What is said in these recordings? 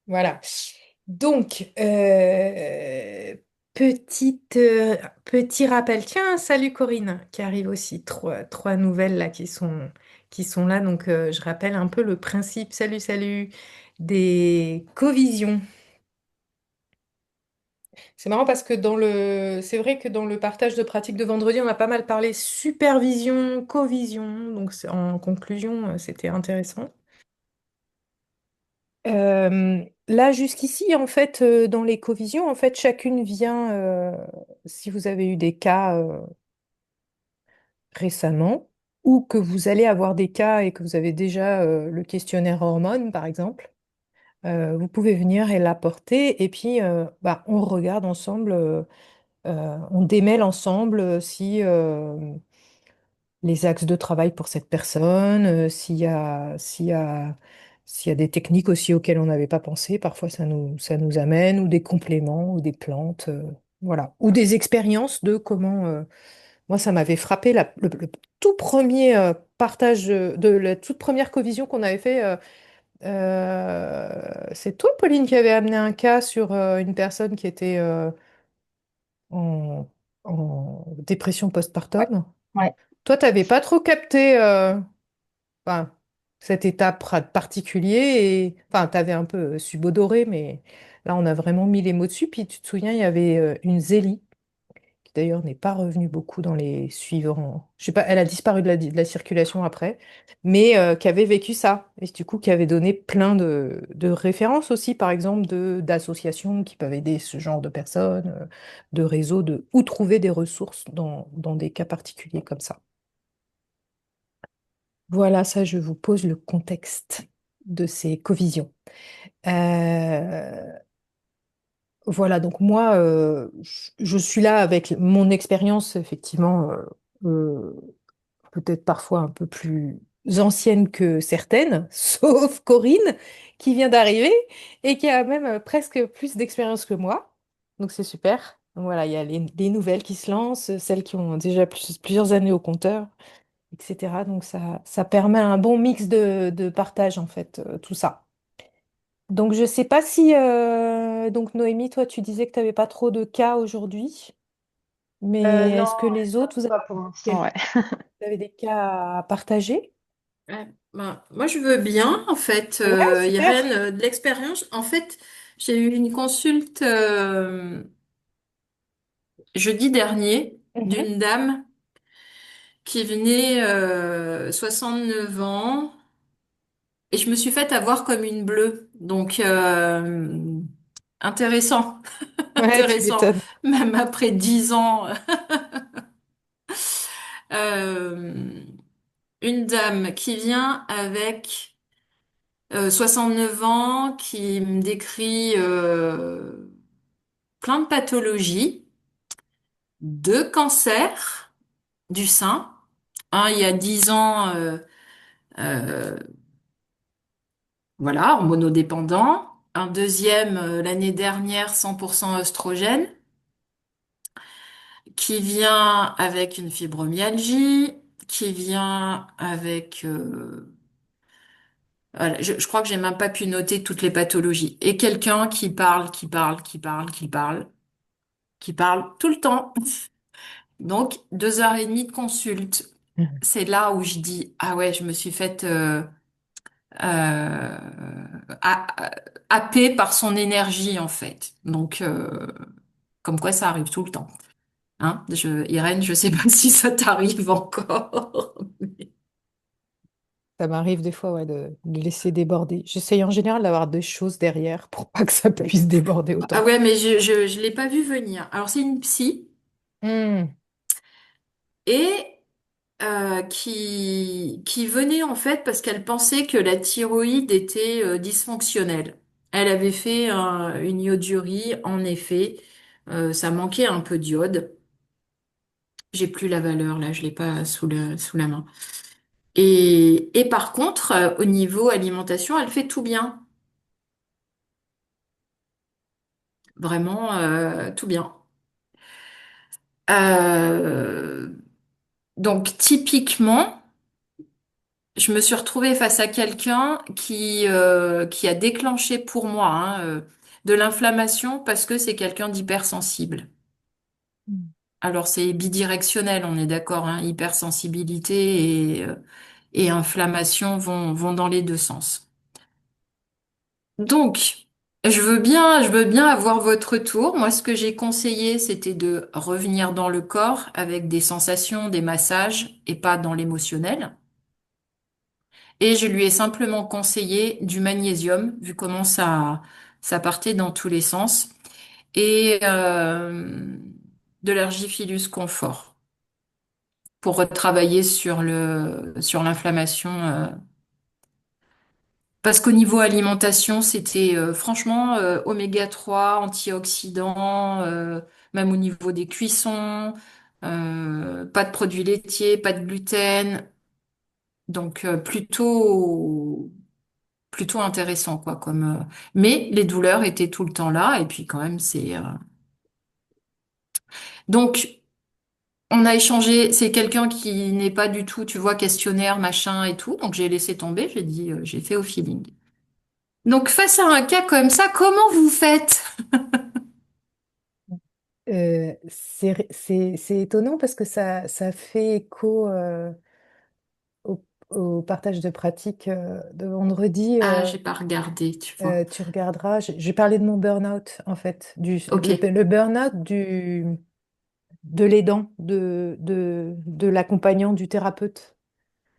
Voilà. Donc, petit rappel. Tiens, salut Corinne, qui arrive aussi. Trois nouvelles là qui sont là. Donc, je rappelle un peu le principe, salut, des covisions. C'est marrant parce que c'est vrai que dans le partage de pratiques de vendredi, on a pas mal parlé supervision, covision. Donc, en conclusion, c'était intéressant. Là, jusqu'ici, en fait, dans l'écovision, en fait, chacune vient, si vous avez eu des cas récemment, ou que vous allez avoir des cas et que vous avez déjà le questionnaire hormones, par exemple, vous pouvez venir et l'apporter, et puis bah, on regarde ensemble, on démêle ensemble si les axes de travail pour cette personne, s'il y a des techniques aussi auxquelles on n'avait pas pensé, parfois ça nous amène, ou des compléments, ou des plantes, voilà. Ou des expériences de comment... moi, ça m'avait frappé le tout premier partage de la toute première covision qu'on avait fait. C'est toi, Pauline, qui avait amené un cas sur une personne qui était en, en dépression Ouais, postpartum. ouais. Toi, t'avais pas trop capté enfin, cette étape particulier et enfin, t'avais un peu subodoré, mais là, on a vraiment mis les mots dessus. Puis tu te souviens, il y avait une Zélie, qui d'ailleurs n'est pas revenue beaucoup dans les suivants. Je sais pas, elle a disparu de la circulation après, mais qui avait vécu ça. Et du coup, qui avait donné plein de références aussi, par exemple, d'associations qui peuvent aider ce genre de personnes, de réseaux, de où trouver des ressources dans des cas particuliers comme ça. Voilà, ça, je vous pose le contexte de ces covisions. Euh, voilà, donc moi, je suis là avec mon expérience, effectivement, peut-être parfois un peu plus ancienne que certaines, sauf Corinne, qui vient d'arriver et qui a même presque plus d'expérience que moi. Donc c'est super. Donc voilà, il y a les nouvelles qui se lancent, celles qui ont déjà plusieurs années au compteur, etc. Donc ça permet un bon mix de partage, en fait, tout ça. Donc je sais pas si... donc Noémie, toi, tu disais que tu n'avais pas trop de cas aujourd'hui, mais Non, est-ce que les autres, pas pour l'instant, ouais. vous avez des cas à partager? Ouais, ben, moi, je veux bien, en fait, Ouais, super. Irène, de l'expérience. En fait, j'ai eu une consulte jeudi dernier Mhm. d'une dame qui venait 9 ans et je me suis faite avoir comme une bleue. Donc, intéressant, Ouais, tu intéressant, m'étonnes. même après 10 ans. Euh, une dame qui vient avec 9 ans, qui me décrit plein de pathologies, deux cancers du sein. Un il y a 10 ans, euh, voilà, hormonodépendant. Un deuxième l'année dernière, 100% oestrogène, qui vient avec une fibromyalgie, qui vient avec... voilà, je crois que j'ai même pas pu noter toutes les pathologies. Et quelqu'un qui parle tout le temps. Donc, 2 heures et demie de consulte. Mhm. C'est là où je dis, ah ouais, je me suis faite euh, happée par son énergie, en fait. Donc, comme quoi ça arrive tout le temps. Hein? Irène, je sais pas si ça t'arrive encore. Ça m'arrive des fois ouais, de laisser déborder. J'essaye en général d'avoir des choses derrière pour pas que ça puisse déborder Ah autant. ouais, mais je l'ai pas vu venir. Alors, c'est une psy Hmm. et qui venait en fait parce qu'elle pensait que la thyroïde était dysfonctionnelle. Elle avait fait une iodurie, en effet, ça manquait un peu d'iode. J'ai plus la valeur là, je l'ai pas sous la main. Et par contre, au niveau alimentation, elle fait tout bien, vraiment tout bien. Euh, donc typiquement. je me suis retrouvée face à quelqu'un qui a déclenché pour moi de l'inflammation parce que c'est quelqu'un d'hypersensible. Mm. Alors c'est bidirectionnel, on est d'accord, hein, hypersensibilité et inflammation vont dans les deux sens. Donc, je veux bien avoir votre tour. Moi, ce que j'ai conseillé, c'était de revenir dans le corps avec des sensations, des massages et pas dans l'émotionnel. Et je lui ai simplement conseillé du magnésium, vu comment ça partait dans tous les sens, et de l'argiphyllus confort pour retravailler sur l'inflammation. Parce qu'au niveau alimentation, c'était franchement oméga 3, antioxydants, même au niveau des cuissons, pas de produits laitiers, pas de gluten, donc plutôt intéressant quoi mais les douleurs étaient tout le temps là et puis quand même c'est donc on a échangé, c'est quelqu'un qui n'est pas du tout, tu vois, questionnaire, machin et tout, donc j'ai laissé tomber, j'ai dit j'ai fait au feeling. Donc face à un cas comme ça, comment vous faites? C'est étonnant parce que ça fait écho au partage de pratiques de vendredi. Ah, j'ai pas regardé, tu vois. Tu regarderas, j'ai parlé de mon burn-out en fait, Ok. le burn-out de l'aidant, de l'accompagnant, du thérapeute.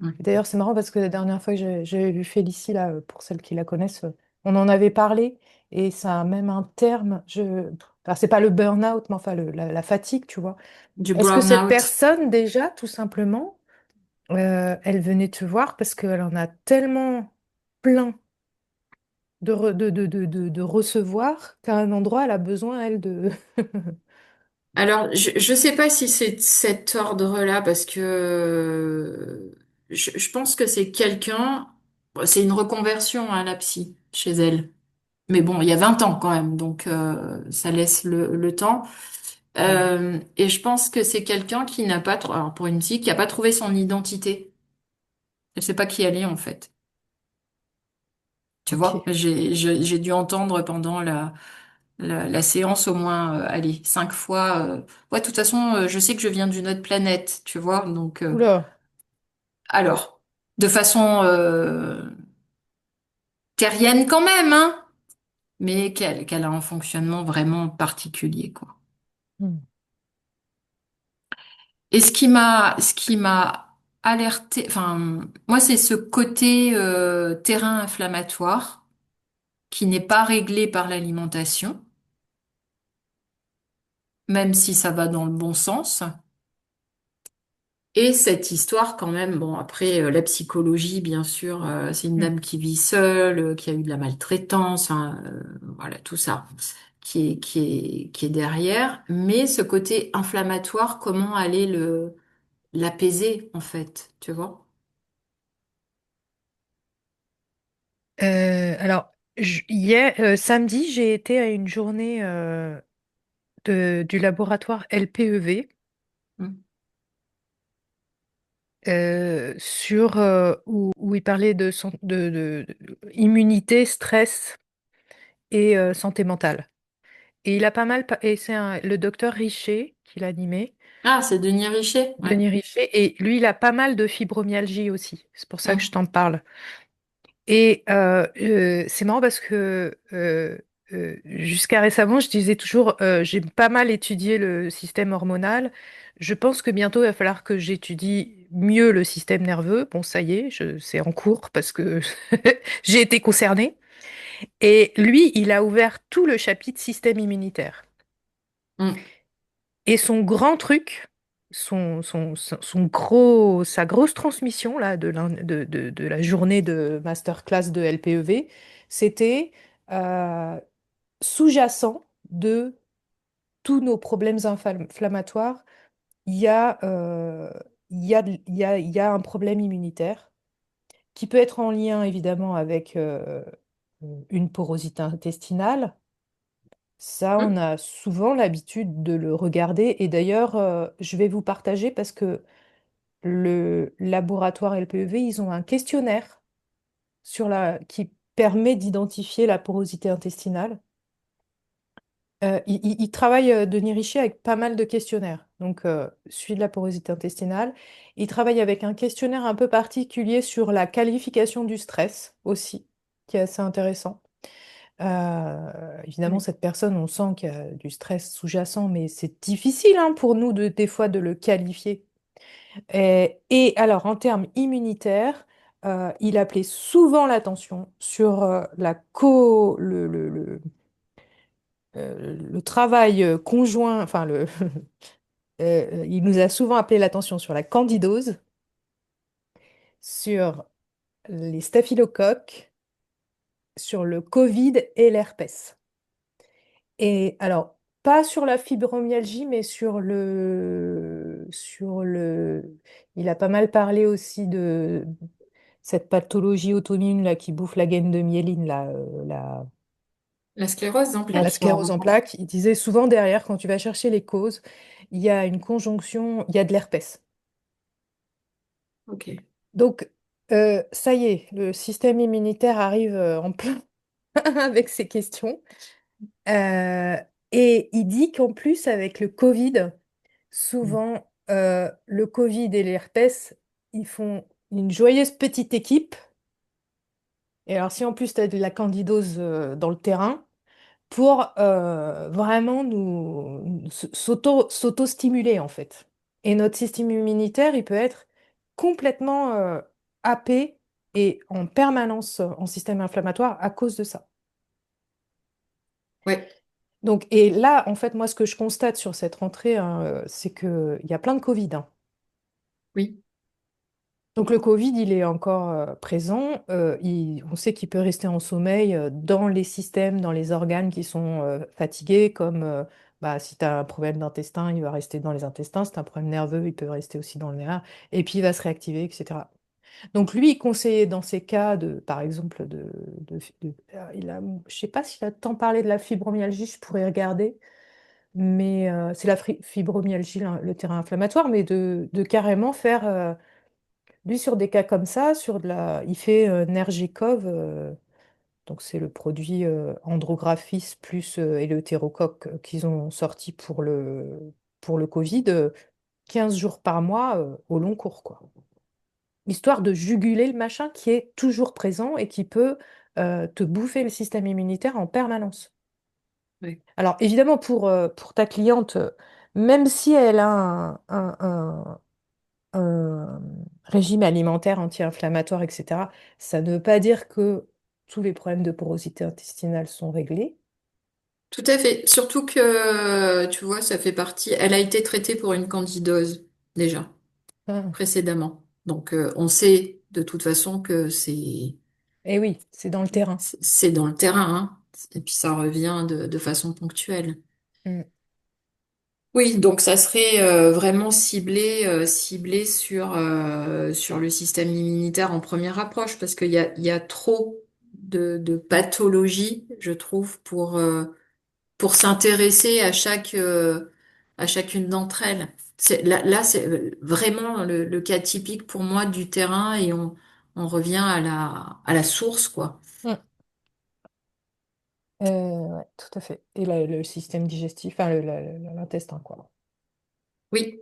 Ouais. Et d'ailleurs, c'est marrant parce que la dernière fois que j'ai lu Félicie, là, pour celles qui la connaissent, on en avait parlé et ça a même un terme. Alors, c'est pas le burn-out, mais enfin la fatigue, tu vois. Du Est-ce que cette burn-out. personne, déjà, tout simplement, elle venait te voir parce qu'elle en a tellement plein de recevoir qu'à un endroit, elle a besoin, elle, de... Alors, je sais pas si c'est de cet ordre-là, parce que je pense que c'est quelqu'un, bon, c'est une reconversion à la psy chez elle. Mais bon, il y a 20 ans quand même, donc ça laisse le temps. Mm. Et je pense que c'est quelqu'un qui n'a pas, alors pour une psy, qui n'a pas trouvé son identité. Elle sait pas qui elle est en fait. Tu Ok. vois, j'ai dû entendre pendant la séance au moins, allez, 5 fois. Ouais, de toute façon, je sais que je viens d'une autre planète, tu vois. Donc, Oula. alors, de façon terrienne quand même, hein, mais qu'elle a un fonctionnement vraiment particulier, quoi. Mm. Et ce qui m'a alerté, enfin, moi, c'est ce côté terrain inflammatoire qui n'est pas réglé par l'alimentation, même si ça va dans le bon sens. Et cette histoire, quand même, bon, après, la psychologie, bien sûr, c'est une Mm. dame qui vit seule, qui a eu de la maltraitance, hein, voilà, tout ça qui est derrière. Mais ce côté inflammatoire, comment aller l'apaiser, en fait, tu vois? Samedi, j'ai été à une journée du laboratoire LPEV Mm. où il parlait de immunité, stress et santé mentale. Et il a pas mal, et le docteur Richer qui l'animait, Ah, c'est Denis Richet? Ouais. Denis Richer, et lui, il a pas mal de fibromyalgie aussi. C'est pour ça que je Mm. t'en parle. Et c'est marrant parce que jusqu'à récemment, je disais toujours, j'ai pas mal étudié le système hormonal. Je pense que bientôt, il va falloir que j'étudie mieux le système nerveux. Bon, ça y est, c'est en cours parce que j'ai été concernée. Et lui, il a ouvert tout le chapitre système immunitaire. Mm. Et son grand truc, sa grosse transmission là, de la journée de masterclass de LPEV, c'était euh, sous-jacent de tous nos problèmes inflammatoires, il y a, il y a un problème immunitaire qui peut être en lien évidemment avec une porosité intestinale. Ça, on Mm. a souvent l'habitude de le regarder. Et d'ailleurs, je vais vous partager parce que le laboratoire LPEV, ils ont un questionnaire qui permet d'identifier la porosité intestinale. Il travaille, Denis Richer, avec pas mal de questionnaires. Donc, celui de la porosité intestinale. Il travaille avec un questionnaire un peu particulier sur la qualification du stress aussi, qui est assez intéressant. Évidemment, Oui. cette personne, on sent qu'il y a du stress sous-jacent, mais c'est difficile, hein, pour nous des fois de le qualifier. Et alors, en termes immunitaires, il appelait souvent l'attention sur le travail conjoint, enfin, il nous a souvent appelé l'attention sur la candidose, sur les staphylocoques, sur le Covid et l'herpès. Et alors, pas sur la fibromyalgie, mais il a pas mal parlé aussi de cette pathologie auto-immune là, qui bouffe la gaine de myéline, là, La sclérose en la plaques. sclérose en plaques. Il disait souvent derrière, quand tu vas chercher les causes, il y a une conjonction, il y a de l'herpès. Ok. Donc, ça y est, le système immunitaire arrive en plein avec ces questions. Euh, et il dit qu'en plus, avec le Covid, souvent, le Covid et l'herpès, ils font une joyeuse petite équipe. Et alors, si en plus, tu as de la candidose dans le terrain, pour vraiment s'auto-stimuler, en fait. Et notre système immunitaire, il peut être complètement happé et en permanence en système inflammatoire à cause de ça. Ouais. Donc, et là, en fait, moi, ce que je constate sur cette rentrée, hein, c'est qu'il y a plein de Covid, hein. Oui. Donc le Covid, il est encore présent. On sait qu'il peut rester en sommeil dans les systèmes, dans les organes qui sont fatigués, comme bah, si tu as un problème d'intestin, il va rester dans les intestins. Si tu as un problème nerveux, il peut rester aussi dans le nerf. Et puis il va se réactiver, etc. Donc lui, il conseillait dans ces cas de, par exemple, je sais pas s'il a tant parlé de la fibromyalgie, je pourrais regarder, mais c'est la fibromyalgie, le terrain inflammatoire, mais de carrément faire lui, sur des cas comme ça, il fait Nergécov, donc c'est le produit Andrographis plus Éleutérocoque qu'ils ont sorti pour le Covid, 15 jours par mois au long cours, quoi. Histoire de juguler le machin qui est toujours présent et qui peut te bouffer le système immunitaire en permanence. Ouais. Alors évidemment, pour ta cliente, même si elle a un régime alimentaire anti-inflammatoire, etc., ça ne veut pas dire que tous les problèmes de porosité intestinale sont réglés. Tout à fait. Surtout que, tu vois, ça fait partie. Elle a été traitée pour une candidose déjà Ah. précédemment. Donc, on sait de toute façon que Et oui, c'est dans le terrain. c'est dans le terrain, hein. Et puis ça revient de façon ponctuelle. Mm. Oui, donc ça serait vraiment ciblé sur le système immunitaire en première approche, parce qu'il y a trop de pathologies, je trouve, pour s'intéresser à chacune d'entre elles. Là, c'est vraiment le cas typique pour moi du terrain et on revient à la source, quoi. Mm. Ouais, tout à fait. Et le système digestif, enfin l'intestin, quoi. Oui,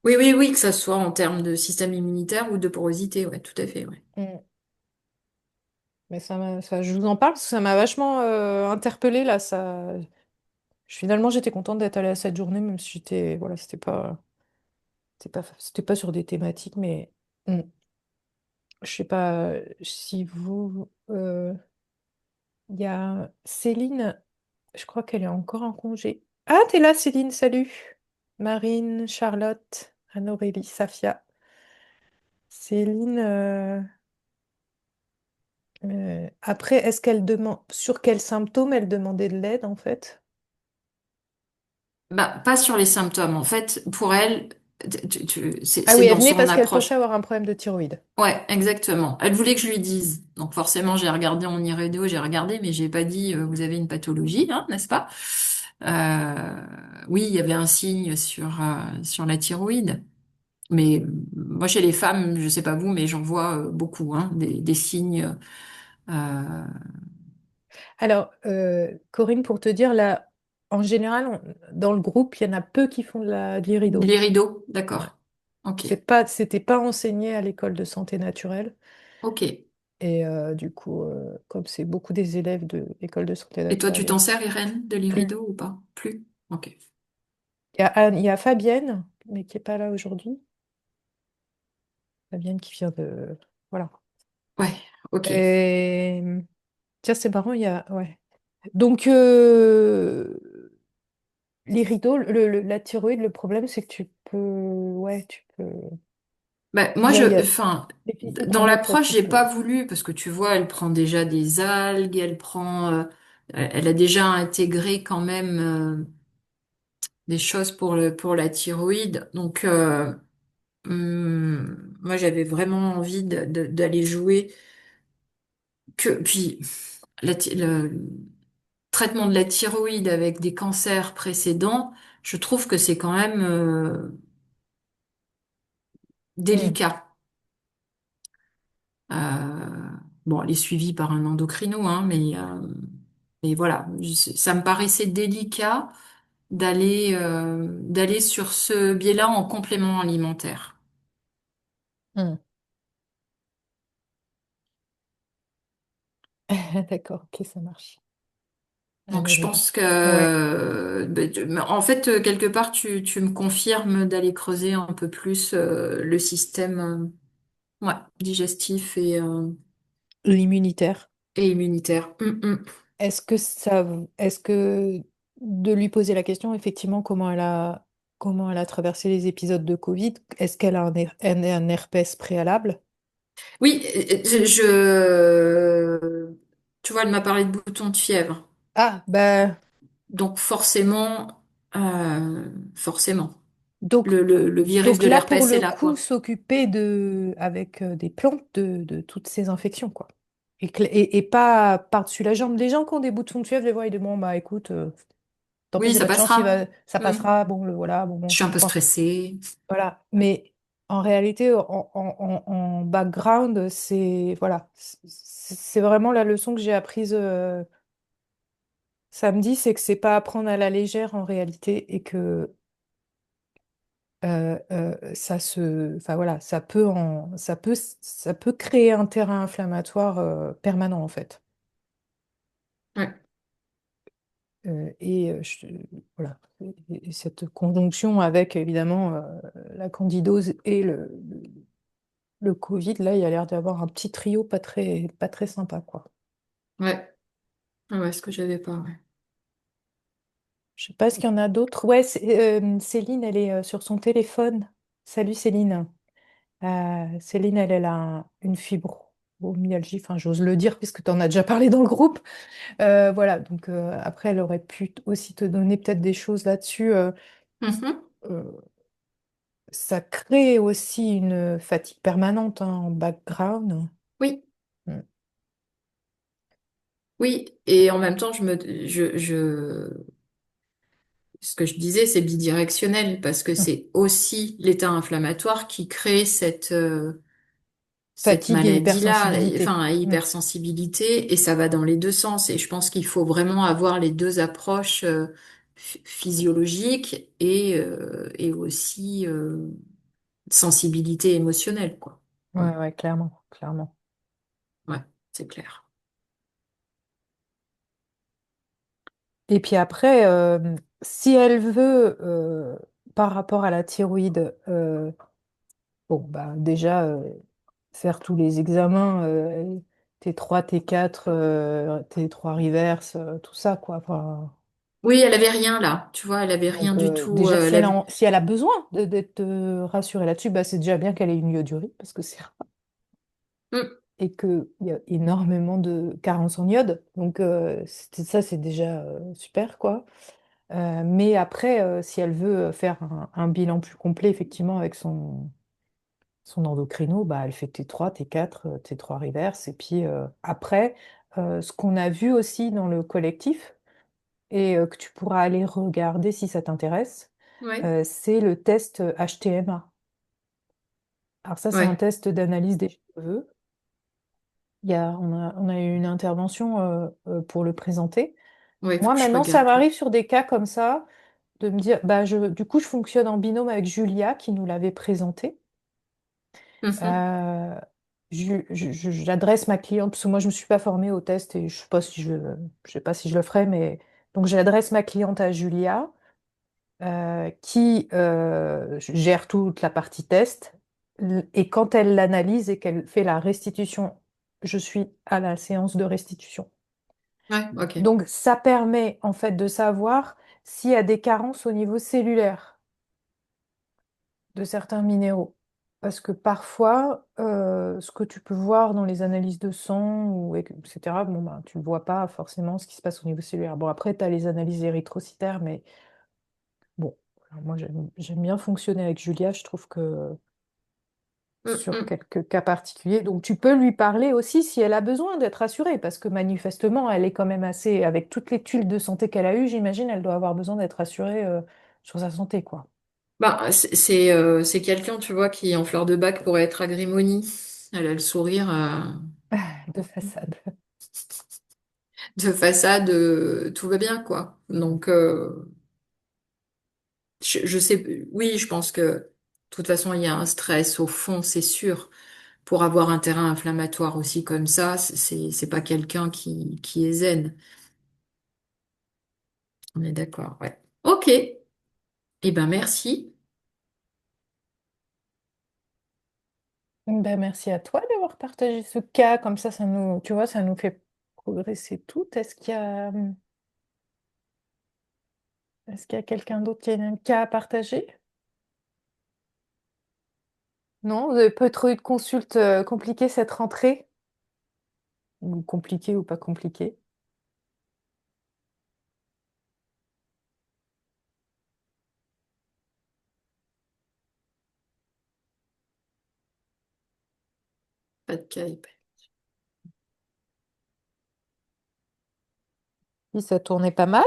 oui, que ça soit en termes de système immunitaire ou de porosité, ouais, tout à fait, ouais. Mm. Mais je vous en parle parce que ça m'a vachement interpellée là. Finalement, j'étais contente d'être allée à cette journée, même si voilà, c'était pas sur des thématiques, mais mm. Je sais pas si il y a Céline, je crois qu'elle est encore en congé. Ah, t'es là, Céline, salut. Marine, Charlotte, Anne-Aurélie, Safia. Céline, après, est-ce qu'elle demande sur quels symptômes elle demandait de l'aide en fait? Bah, pas sur les symptômes. En fait, pour elle, Ah oui, c'est elle dans venait son parce qu'elle pensait approche. avoir un problème de thyroïde. Ouais, exactement. Elle voulait que je lui dise. Donc forcément, j'ai regardé en irédio, j'ai regardé, mais j'ai pas dit vous avez une pathologie, hein, n'est-ce pas? Oui, il y avait un signe sur la thyroïde. Mais moi, chez les femmes, je sais pas vous, mais j'en vois beaucoup, hein, des signes. Alors, Corinne, pour te dire, là, en général, dans le groupe, il y en a peu qui font de l'irido. Les rideaux, Ouais. d'accord. Ok, C'était pas enseigné à l'école de santé naturelle. ok. Et du coup, comme c'est beaucoup des élèves de l'école de santé Et toi, naturelle, tu il y t'en a sers, Irène, de plus. l'irido ou pas? Plus? Ok. Il y a Fabienne, mais qui est pas là aujourd'hui. Fabienne qui vient de... Voilà. Ouais, ok. Et tiens, c'est marrant, il y a... Ouais. Donc, les rideaux, la thyroïde, le problème, c'est que tu peux... Ouais, tu peux... Bah, moi, Il y a enfin, déficit dans en eau pour l'approche, que j'ai tu... pas voulu parce que tu vois, elle prend déjà des algues, elle prend, elle a déjà intégré quand même des choses pour la thyroïde. Donc, moi, j'avais vraiment envie d'aller jouer puis le traitement de la thyroïde avec des cancers précédents, je trouve que c'est quand même Hmm, délicat. Bon, elle est suivie par un endocrino, hein, mais voilà, ça me paraissait délicat d'aller sur ce biais-là en complément alimentaire. hmm. D'accord, ok, ça marche. Donc je Euh, pense ouais, que, mais en fait, quelque part, tu me confirmes d'aller creuser un peu plus le système ouais, digestif l'immunitaire. et immunitaire. Est-ce que ça, est-ce que de lui poser la question, effectivement, comment elle a traversé les épisodes de Covid, est-ce qu'elle a un herpès préalable? Oui, tu vois, elle m'a parlé de boutons de fièvre. Ah, ben, Donc forcément, donc, le virus donc de là, pour l'herpès est le là, coup, quoi. s'occuper avec des plantes de toutes ces infections, quoi. Et pas par-dessus la jambe. Les gens qui ont des boutons de fièvre, les voient, ils disent, bon, bah écoute, tant pis, Oui, c'est ça votre chance, passera. ça Hmm. passera, bon, le voilà, bon, Je bon. suis un peu Enfin, stressée. voilà. Mais en réalité, en background, c'est voilà, c'est vraiment la leçon que j'ai apprise samedi, c'est que c'est pas à prendre à la légère en réalité et que enfin voilà, ça peut créer un terrain inflammatoire permanent en fait. Ouais, Voilà. Et cette conjonction avec évidemment la candidose et le Covid, là, il y a l'air d'avoir un petit trio pas très sympa, quoi. ouais, ouais, ce que j'avais pas. Ouais. Je sais pas s'il y en a d'autres. Ouais, Céline, elle est sur son téléphone. Salut Céline. Céline, elle a une fibromyalgie, enfin, j'ose le dire puisque tu en as déjà parlé dans le groupe. Voilà, donc après, elle aurait pu aussi te donner peut-être des choses là-dessus. Mhm. Euh, Ça crée aussi une fatigue permanente hein, en background. Oui, Mm. oui. Et en même temps, ce que je disais, c'est bidirectionnel parce que Mm. c'est aussi l'état inflammatoire qui crée cette Fatigue et maladie-là, hypersensibilité. enfin, Mm. hypersensibilité, et ça va dans les deux sens. Et je pense qu'il faut vraiment avoir les deux approches physiologiques et aussi sensibilité émotionnelle, quoi. Mm. Ouais, ouais, clairement, clairement. Ouais, c'est clair. Et puis après, si elle veut, par rapport à la thyroïde, bon, bah, déjà, faire tous les examens, T3, T4, T3 reverse, tout ça, quoi. Enfin, Oui, elle avait rien là, tu vois, elle avait rien donc, du tout. déjà, si elle a besoin d'être rassurée là-dessus, bah, c'est déjà bien qu'elle ait une iodurie, parce que c'est rare, Mm, et qu'il y a énormément de carences en iode. Donc, ça, c'est déjà super, quoi. Mais après, si elle veut faire un bilan plus complet, effectivement, avec son endocrino, bah, elle fait T3, T4, T3 reverse. Et puis après, ce qu'on a vu aussi dans le collectif, et que tu pourras aller regarder si ça t'intéresse, ouais, c'est le test HTMA. Alors ça, c'est un Ouais, test d'analyse des cheveux. On a eu une intervention pour le présenter. ouais, il faut Moi, que je maintenant, ça regarde. m'arrive sur des cas comme ça de me dire, du coup, je fonctionne en binôme avec Julia qui nous l'avait présenté. Mhm. Euh, j'adresse ma cliente, parce que moi, je ne me suis pas formée au test et je sais pas si je le ferai, mais donc j'adresse ma cliente à Julia qui gère toute la partie test. Et quand elle l'analyse et qu'elle fait la restitution, je suis à la séance de restitution. Ouais, ok. Donc, ça permet en fait de savoir s'il y a des carences au niveau cellulaire de certains minéraux. Parce que parfois, ce que tu peux voir dans les analyses de sang, etc., bon, ben, tu ne vois pas forcément ce qui se passe au niveau cellulaire. Bon, après, tu as les analyses érythrocytaires, mais bon, alors moi, j'aime bien fonctionner avec Julia. Je trouve que sur Mhm. quelques cas particuliers, donc tu peux lui parler aussi si elle a besoin d'être rassurée, parce que manifestement, elle est quand même assez, avec toutes les tuiles de santé qu'elle a eues, j'imagine, elle doit avoir besoin d'être rassurée sur sa santé, quoi. Bah, c'est quelqu'un, tu vois, qui en fleur de bac pourrait être agrimoni. Elle a le sourire De façade. de façade, tout va bien, quoi. Donc, je sais, oui, je pense que de toute façon, il y a un stress au fond, c'est sûr. Pour avoir un terrain inflammatoire aussi comme ça, c'est pas quelqu'un qui est zen. On est d'accord, ouais. Ok. Eh ben, merci. Ben, merci à toi d'avoir partagé ce cas, comme ça nous, tu vois, ça nous fait progresser tout. Est-ce qu'il y a quelqu'un d'autre qui a un cas à partager? Non, vous avez peut-être eu de consultes compliquées cette rentrée? Ou compliquées ou pas compliquées? Pas de caille. Si ça tournait pas mal.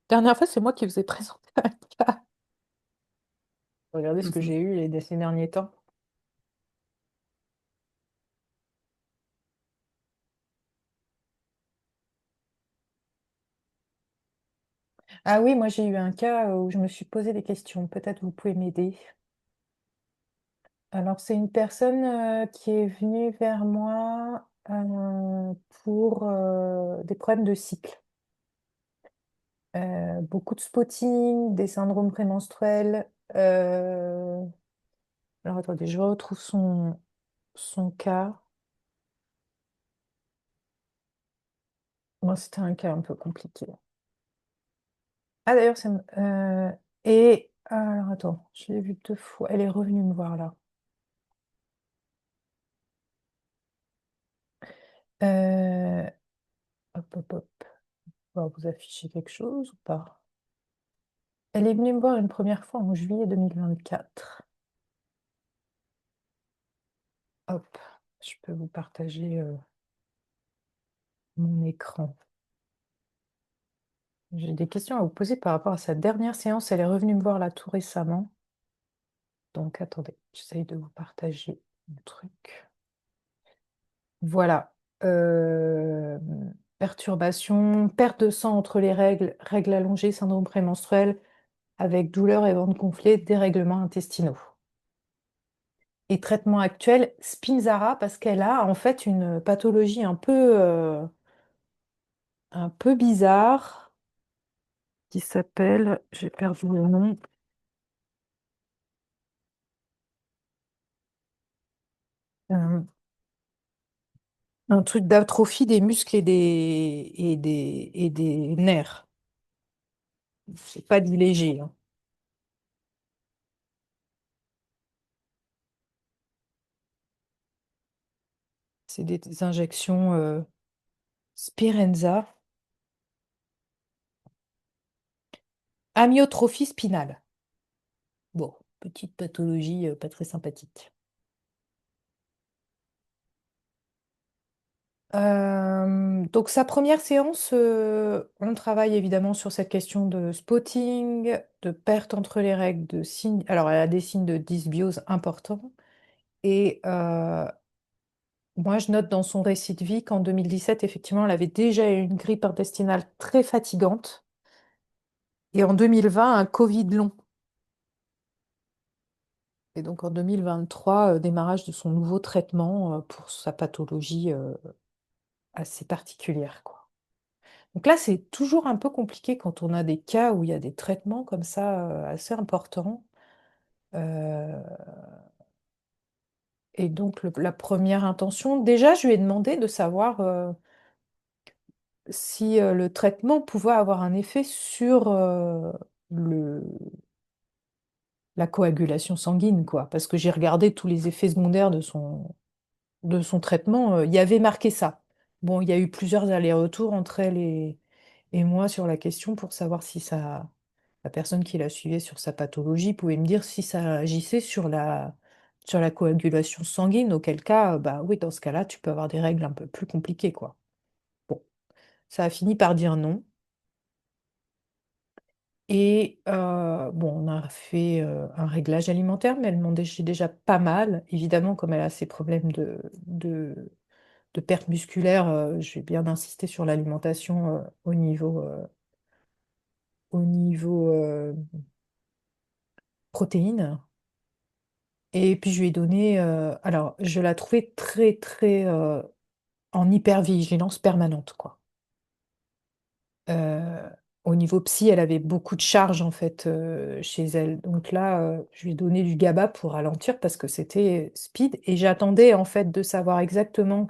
Dernière fois, c'est moi qui vous ai présenté un cas. Regardez ce que j'ai eu ces derniers temps. Ah oui, moi j'ai eu un cas où je me suis posé des questions. Peut-être vous pouvez m'aider. Alors, c'est une personne qui est venue vers moi pour des problèmes de cycle. Beaucoup de spotting, des syndromes prémenstruels. Alors, attendez, je retrouve son cas. Moi, c'était un cas un peu compliqué. Ah, d'ailleurs, alors, attends, je l'ai vue 2 fois. Elle est revenue me voir là. Euh, hop, hop, hop. On va vous afficher quelque chose ou pas? Elle est venue me voir une première fois en juillet 2024. Hop, je peux vous partager mon écran. J'ai des questions à vous poser par rapport à sa dernière séance. Elle est revenue me voir là tout récemment. Donc attendez, j'essaye de vous partager le truc. Voilà. Euh, Perturbation, perte de sang entre les règles, règles allongées, syndrome prémenstruel, avec douleur et ventre gonflé, dérèglements intestinaux. Et traitement actuel, Spinzara, parce qu'elle a en fait une pathologie un peu bizarre qui s'appelle, j'ai perdu le nom, euh, un truc d'atrophie des muscles et des nerfs. C'est pas du léger, hein. C'est des injections Spirenza. Amyotrophie spinale. Bon, petite pathologie pas très sympathique. Donc sa première séance, on travaille évidemment sur cette question de spotting, de perte entre les règles, de signes. Alors elle a des signes de dysbiose importants Et moi, je note dans son récit de vie qu'en 2017, effectivement, elle avait déjà eu une grippe intestinale très fatigante. Et en 2020, un Covid long. Et donc en 2023, démarrage de son nouveau traitement pour sa pathologie assez particulière, quoi. Donc là, c'est toujours un peu compliqué quand on a des cas où il y a des traitements comme ça assez importants. Euh, et donc la première intention, déjà, je lui ai demandé de savoir si le traitement pouvait avoir un effet sur le, la coagulation sanguine, quoi. Parce que j'ai regardé tous les effets secondaires de son traitement, il y avait marqué ça. Bon, il y a eu plusieurs allers-retours entre elle et moi sur la question pour savoir si ça, la personne qui la suivait sur sa pathologie pouvait me dire si ça agissait sur la coagulation sanguine, auquel cas, bah oui, dans ce cas-là, tu peux avoir des règles un peu plus compliquées, quoi. Bon, ça a fini par dire non. Et bon, on a fait un réglage alimentaire, mais elle mangeait déjà pas mal. Évidemment, comme elle a ces problèmes de perte musculaire, j'ai bien insisté sur l'alimentation au niveau protéines. Et puis je lui ai donné, alors je la trouvais très très en hypervigilance permanente, quoi. Euh, Au niveau psy, elle avait beaucoup de charges en fait chez elle. Donc là, je lui ai donné du GABA pour ralentir parce que c'était speed. Et j'attendais en fait de savoir exactement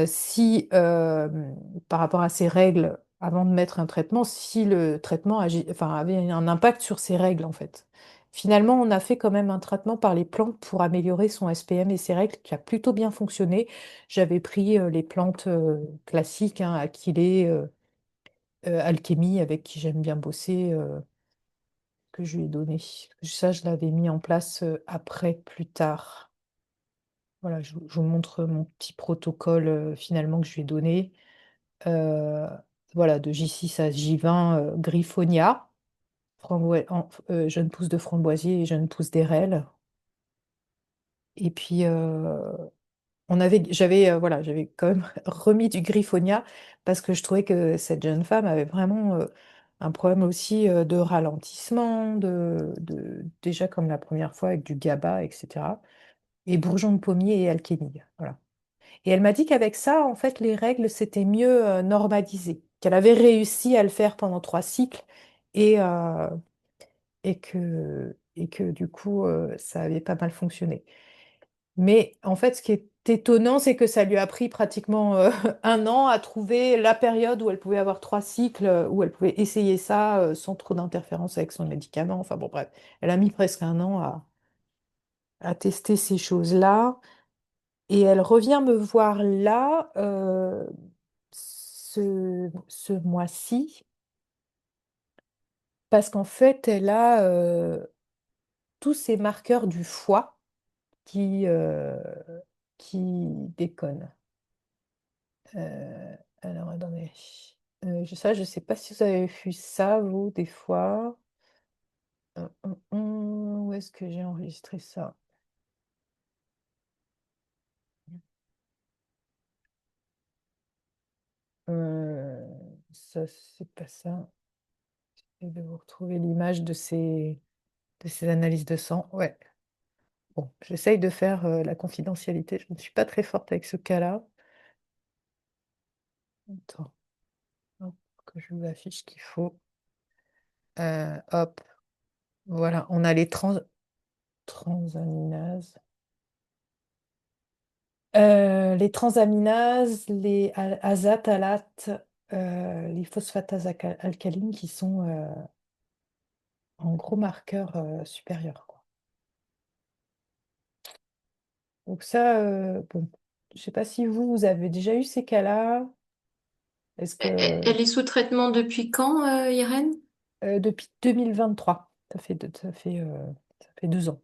si, par rapport à ces règles, avant de mettre un traitement, si le traitement enfin, avait un impact sur ces règles, en fait. Finalement, on a fait quand même un traitement par les plantes pour améliorer son SPM et ses règles qui a plutôt bien fonctionné. J'avais pris les plantes classiques, hein, Achillée, Alchimie, avec qui j'aime bien bosser, que je lui ai donné. Ça, je l'avais mis en place après, plus tard. Voilà, je vous montre mon petit protocole finalement que je lui ai donné. euh, voilà, de J6 à J20, Griffonia, jeune pousse de framboisier et jeune pousse d'érel. Et puis, j'avais quand même remis du Griffonia parce que je trouvais que cette jeune femme avait vraiment un problème aussi de ralentissement, déjà comme la première fois avec du GABA, etc. Et bourgeon de pommier et alchénille. Voilà. Et elle m'a dit qu'avec ça, en fait, les règles s'étaient mieux normalisées, qu'elle avait réussi à le faire pendant 3 cycles et, euh, et que du coup, ça avait pas mal fonctionné. Mais en fait, ce qui est étonnant, c'est que ça lui a pris pratiquement un an à trouver la période où elle pouvait avoir 3 cycles, où elle pouvait essayer ça sans trop d'interférence avec son médicament. Enfin bon, bref, elle a mis presque un an à tester ces choses-là. Et elle revient me voir là, ce mois-ci, parce qu'en fait, elle a tous ces marqueurs du foie qui, euh, qui déconnent. Alors, attendez. Je ne sais pas si vous avez vu ça, vous, des fois. Où est-ce que j'ai enregistré ça? Euh, Ça, c'est pas ça. Je vais vous retrouver l'image de ces analyses de sang. Ouais. Bon, j'essaye de faire la confidentialité. Je ne suis pas très forte avec ce cas-là. Attends, hop, que je vous affiche ce qu'il faut. Hop, voilà, on a les transaminases. Les transaminases, les azatalates, les phosphatases alcalines qui sont en gros marqueurs supérieurs, quoi. Donc ça, bon, je ne sais pas si vous avez déjà eu ces cas-là. Est-ce que Elle est sous traitement depuis quand, Irène? depuis 2023, ça fait 2 ans.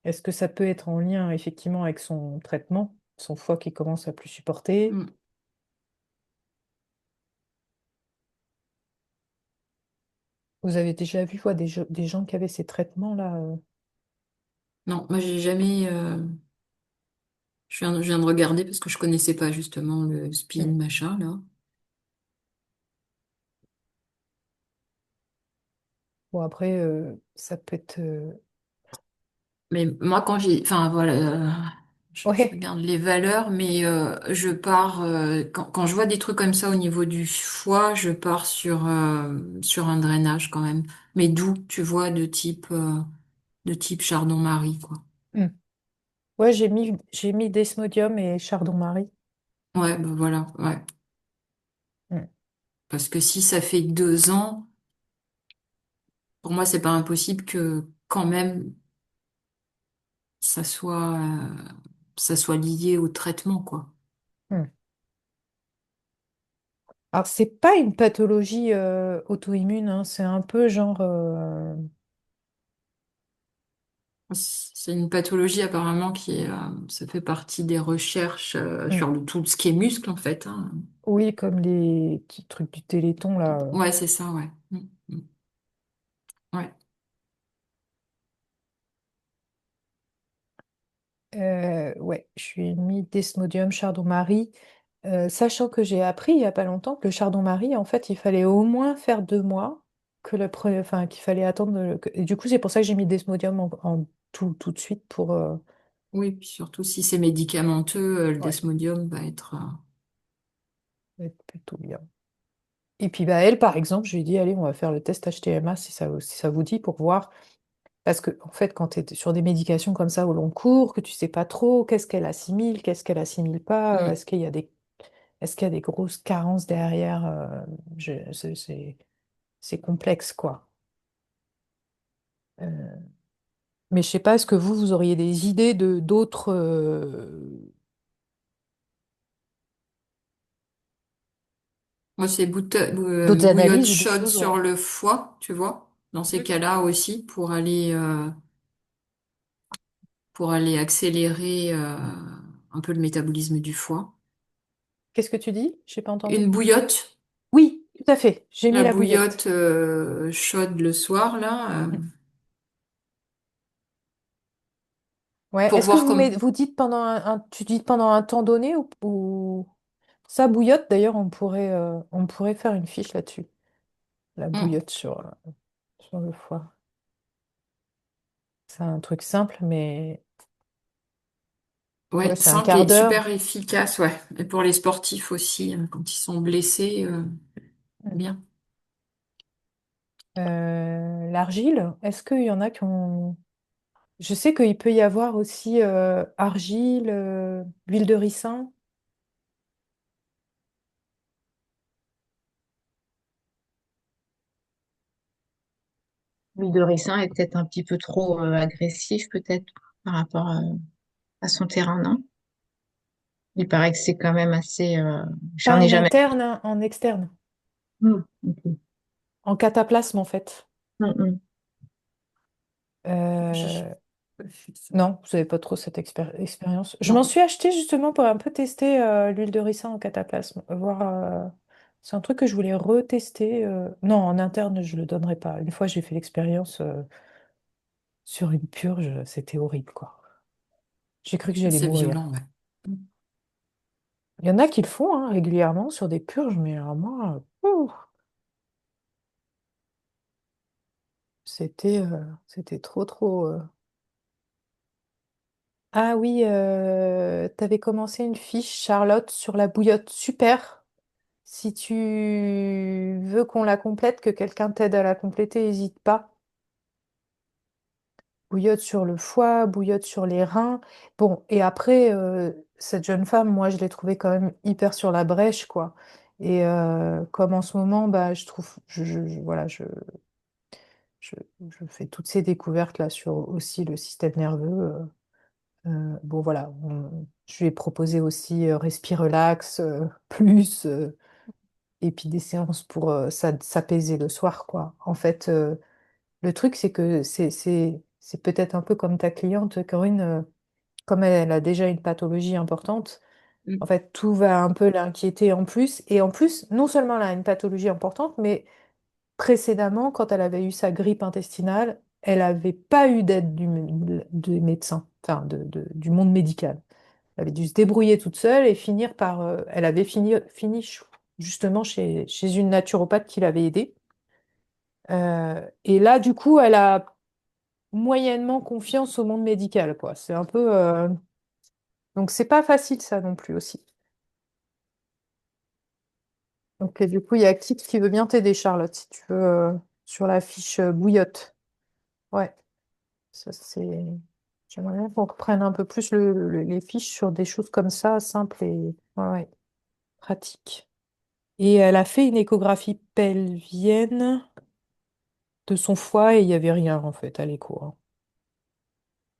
Est-ce que ça peut être en lien effectivement avec son traitement, son foie qui commence à plus supporter? Hmm. Vous avez déjà vu des gens qui avaient ces traitements-là? Non, moi j'ai jamais. Je viens de regarder parce que je connaissais pas justement le Mm. spin machin là. Bon, après, ça peut être... Mais moi, quand j'ai, enfin voilà, je Ouais. regarde les valeurs, mais je pars quand je vois des trucs comme ça au niveau du foie, je pars sur un drainage quand même, mais doux, tu vois, de type Chardon-Marie, quoi. Mm. Ouais, j'ai mis Desmodium et Chardon-Marie. Ouais, bah voilà, ouais. Mm. Parce que si ça fait 2 ans, pour moi, c'est pas impossible que quand même ça soit ça soit lié au traitement, quoi. Mm. Alors, c'est pas une pathologie auto-immune, hein, c'est un peu genre... C'est une pathologie apparemment ça fait partie des recherches mm. tout ce qui est muscle en fait, hein. Oui, comme les petits trucs du Téléthon, là. Ouais, c'est ça, ouais. Mm. Ouais. Ouais, je suis mis Desmodium, Chardon-Marie, sachant que j'ai appris il y a pas longtemps que le Chardon-Marie, en fait, il fallait au moins faire 2 mois, enfin, qu'il fallait attendre. Et du coup, c'est pour ça que j'ai mis Desmodium en tout de suite pour... Oui, puis surtout si c'est médicamenteux, le Ouais, desmodium va être. être plutôt bien. Et puis, bah, elle, par exemple, je lui ai dit, allez, on va faire le test HTMA si ça vous dit, pour voir. Parce que, en fait, quand tu es sur des médications comme ça au long cours, que tu sais pas trop qu'est-ce qu'elle assimile pas, Mm. est-ce qu'il y a des grosses carences derrière, c'est complexe, quoi. Euh, mais je sais pas, est-ce que vous auriez des idées de Moi, c'est d'autres bouillotte analyses ou d'autres chaude choses, ouais. sur le foie, tu vois, dans ces Mhm. cas-là aussi, pour aller accélérer un peu le métabolisme du foie. Qu'est-ce que tu dis? J'ai pas entendu. Une bouillotte, Oui, tout à fait. J'ai mis la la bouillotte. bouillotte chaude le soir, là, Mm. Ouais. pour Est-ce que voir comme. vous dites tu dis pendant un temps donné ou... Ça bouillotte, d'ailleurs, on pourrait faire une fiche là-dessus. La Mm. bouillotte sur le foie. C'est un truc simple, mais ouais, Ouais, c'est un simple quart et super d'heure. efficace, ouais. Et pour les sportifs aussi, hein, quand ils sont blessés, Mm. bien. L'argile, est-ce qu'il y en a qui ont... Je sais qu'il peut y avoir aussi argile, huile de ricin. L'huile de ricin est peut-être un petit peu trop agressif, peut-être, par rapport à son terrain, non? Il paraît que c'est quand même assez... Pas J'en ai en jamais... interne, hein, en externe. Ok. En cataplasme, en fait. Mm. Euh, Non, vous n'avez pas trop cette expérience. Je m'en Non, suis acheté justement pour un peu tester l'huile de ricin en cataplasme. Voir, c'est un truc que je voulais retester. Non, en interne, je le donnerai pas. Une fois, j'ai fait l'expérience sur une purge, c'était horrible, quoi. J'ai cru que j'allais c'est mourir. violent, ouais. Mm. Il y en a qui le font hein, régulièrement sur des purges, mais moi, c'était trop. Ah oui, t'avais commencé une fiche, Charlotte, sur la bouillotte. Super. Si tu veux qu'on la complète, que quelqu'un t'aide à la compléter, n'hésite pas. Bouillotte sur le foie, bouillotte sur les reins. Bon, et après, cette jeune femme, moi, je l'ai trouvée quand même hyper sur la brèche, quoi. Et comme en ce moment, bah, je trouve, voilà, je, je fais toutes ces découvertes là sur aussi le système nerveux. Bon, voilà, je lui ai proposé aussi Respirelax, plus. Et puis des séances pour s'apaiser le soir, quoi. En fait, le truc, c'est que c'est peut-être un peu comme ta cliente, Corinne, comme elle a déjà une pathologie importante, en Mm. fait, tout va un peu l'inquiéter en plus. Et en plus, non seulement elle a une pathologie importante, mais précédemment, quand elle avait eu sa grippe intestinale, elle n'avait pas eu d'aide du médecin, enfin du monde médical. Elle avait dû se débrouiller toute seule et finir par. Elle avait fini justement chez une naturopathe qui l'avait aidée. Et là, du coup, elle a moyennement confiance au monde médical, quoi. C'est un peu. Donc, c'est pas facile, ça non plus aussi. Donc, du coup, il y a Kit qui veut bien t'aider, Charlotte, si tu veux, sur la fiche bouillotte. Ouais, ça c'est. J'aimerais bien qu'on reprenne un peu plus les fiches sur des choses comme ça, simples et ouais, ouais, pratiques. Et elle a fait une échographie pelvienne de son foie et il n'y avait rien en fait à l'écho, hein.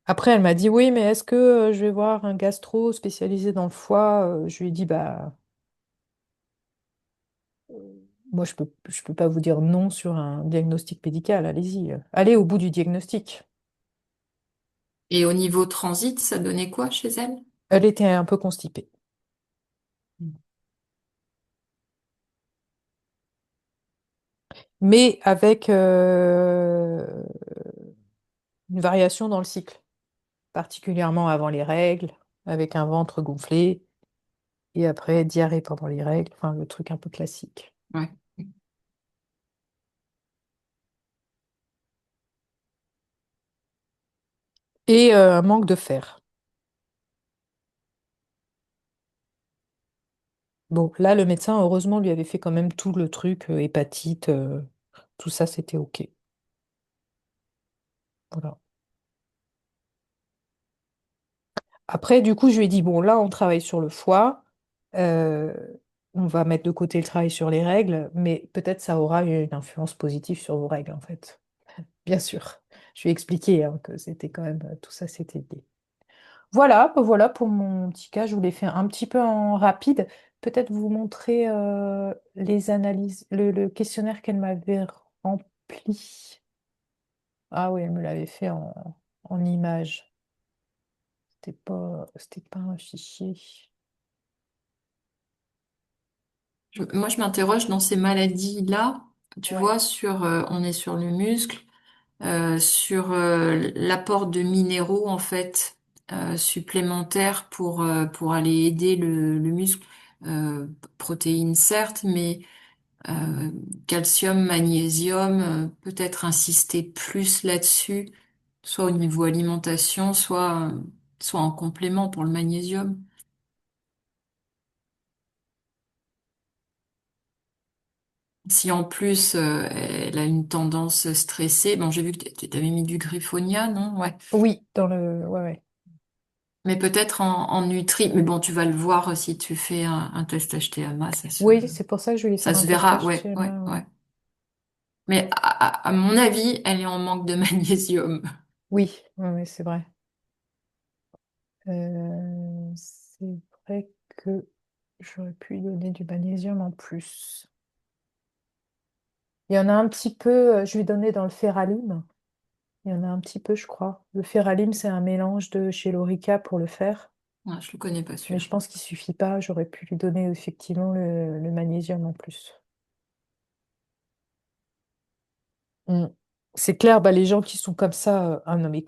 Après, elle m'a dit oui, mais est-ce que je vais voir un gastro spécialisé dans le foie? Je lui ai dit bah moi je peux pas vous dire non sur un diagnostic médical. Allez-y, allez au bout du diagnostic. Et au niveau transit, ça donnait quoi chez elle? Elle était un peu constipée, mais avec une variation dans le cycle, particulièrement avant les règles, avec un ventre gonflé et après diarrhée pendant les règles, enfin le truc un peu classique. Ouais. Et un manque de fer. Bon, là, le médecin, heureusement, lui avait fait quand même tout le truc, hépatite, tout ça, c'était OK. Voilà. Après, du coup, je lui ai dit, bon, là, on travaille sur le foie, euh, on va mettre de côté le travail sur les règles, mais peut-être ça aura une influence positive sur vos règles, en fait. Bien sûr. Je lui ai expliqué hein, que c'était quand même, tout ça, c'était lié. Voilà, bah voilà pour mon petit cas, je vous l'ai fait un petit peu en rapide. Peut-être vous montrer les analyses, le questionnaire qu'elle m'avait rempli. Ah oui, elle me l'avait fait en image. C'était pas un fichier. Moi, je m'interroge dans ces maladies-là, tu Ouais. vois, on est sur le muscle, sur l'apport de minéraux, en fait, supplémentaires pour aller aider le muscle. Euh, Protéines, certes, mais euh, calcium, magnésium, peut-être insister plus là-dessus, soit au niveau alimentation, soit en complément pour le magnésium. Si en plus elle a une tendance stressée, bon j'ai vu que tu avais mis du griffonia, non? Ouais. Oui, dans le. Ouais, ouais. Mais peut-être en nutri, mais bon tu vas le voir si tu fais un test HTMA, Oui, c'est pour ça que je voulais ça faire un se test verra, ouais, ouais, HTMA. Ouais. ouais. Mais à mon avis, elle est en manque de magnésium. Oui, ouais, ouais, c'est vrai. C'est vrai que j'aurais pu lui donner du magnésium en plus. Il y en a un petit peu, je lui donnais dans le ferralim. Il y en a un petit peu, je crois. Le ferralim, c'est un mélange de chez Lorica pour le fer. Ah, je le connais pas Mais celui-là. je pense qu'il suffit pas. J'aurais pu lui donner effectivement le magnésium en plus. Mm. C'est clair, bah, les gens qui sont comme ça, ah non, mais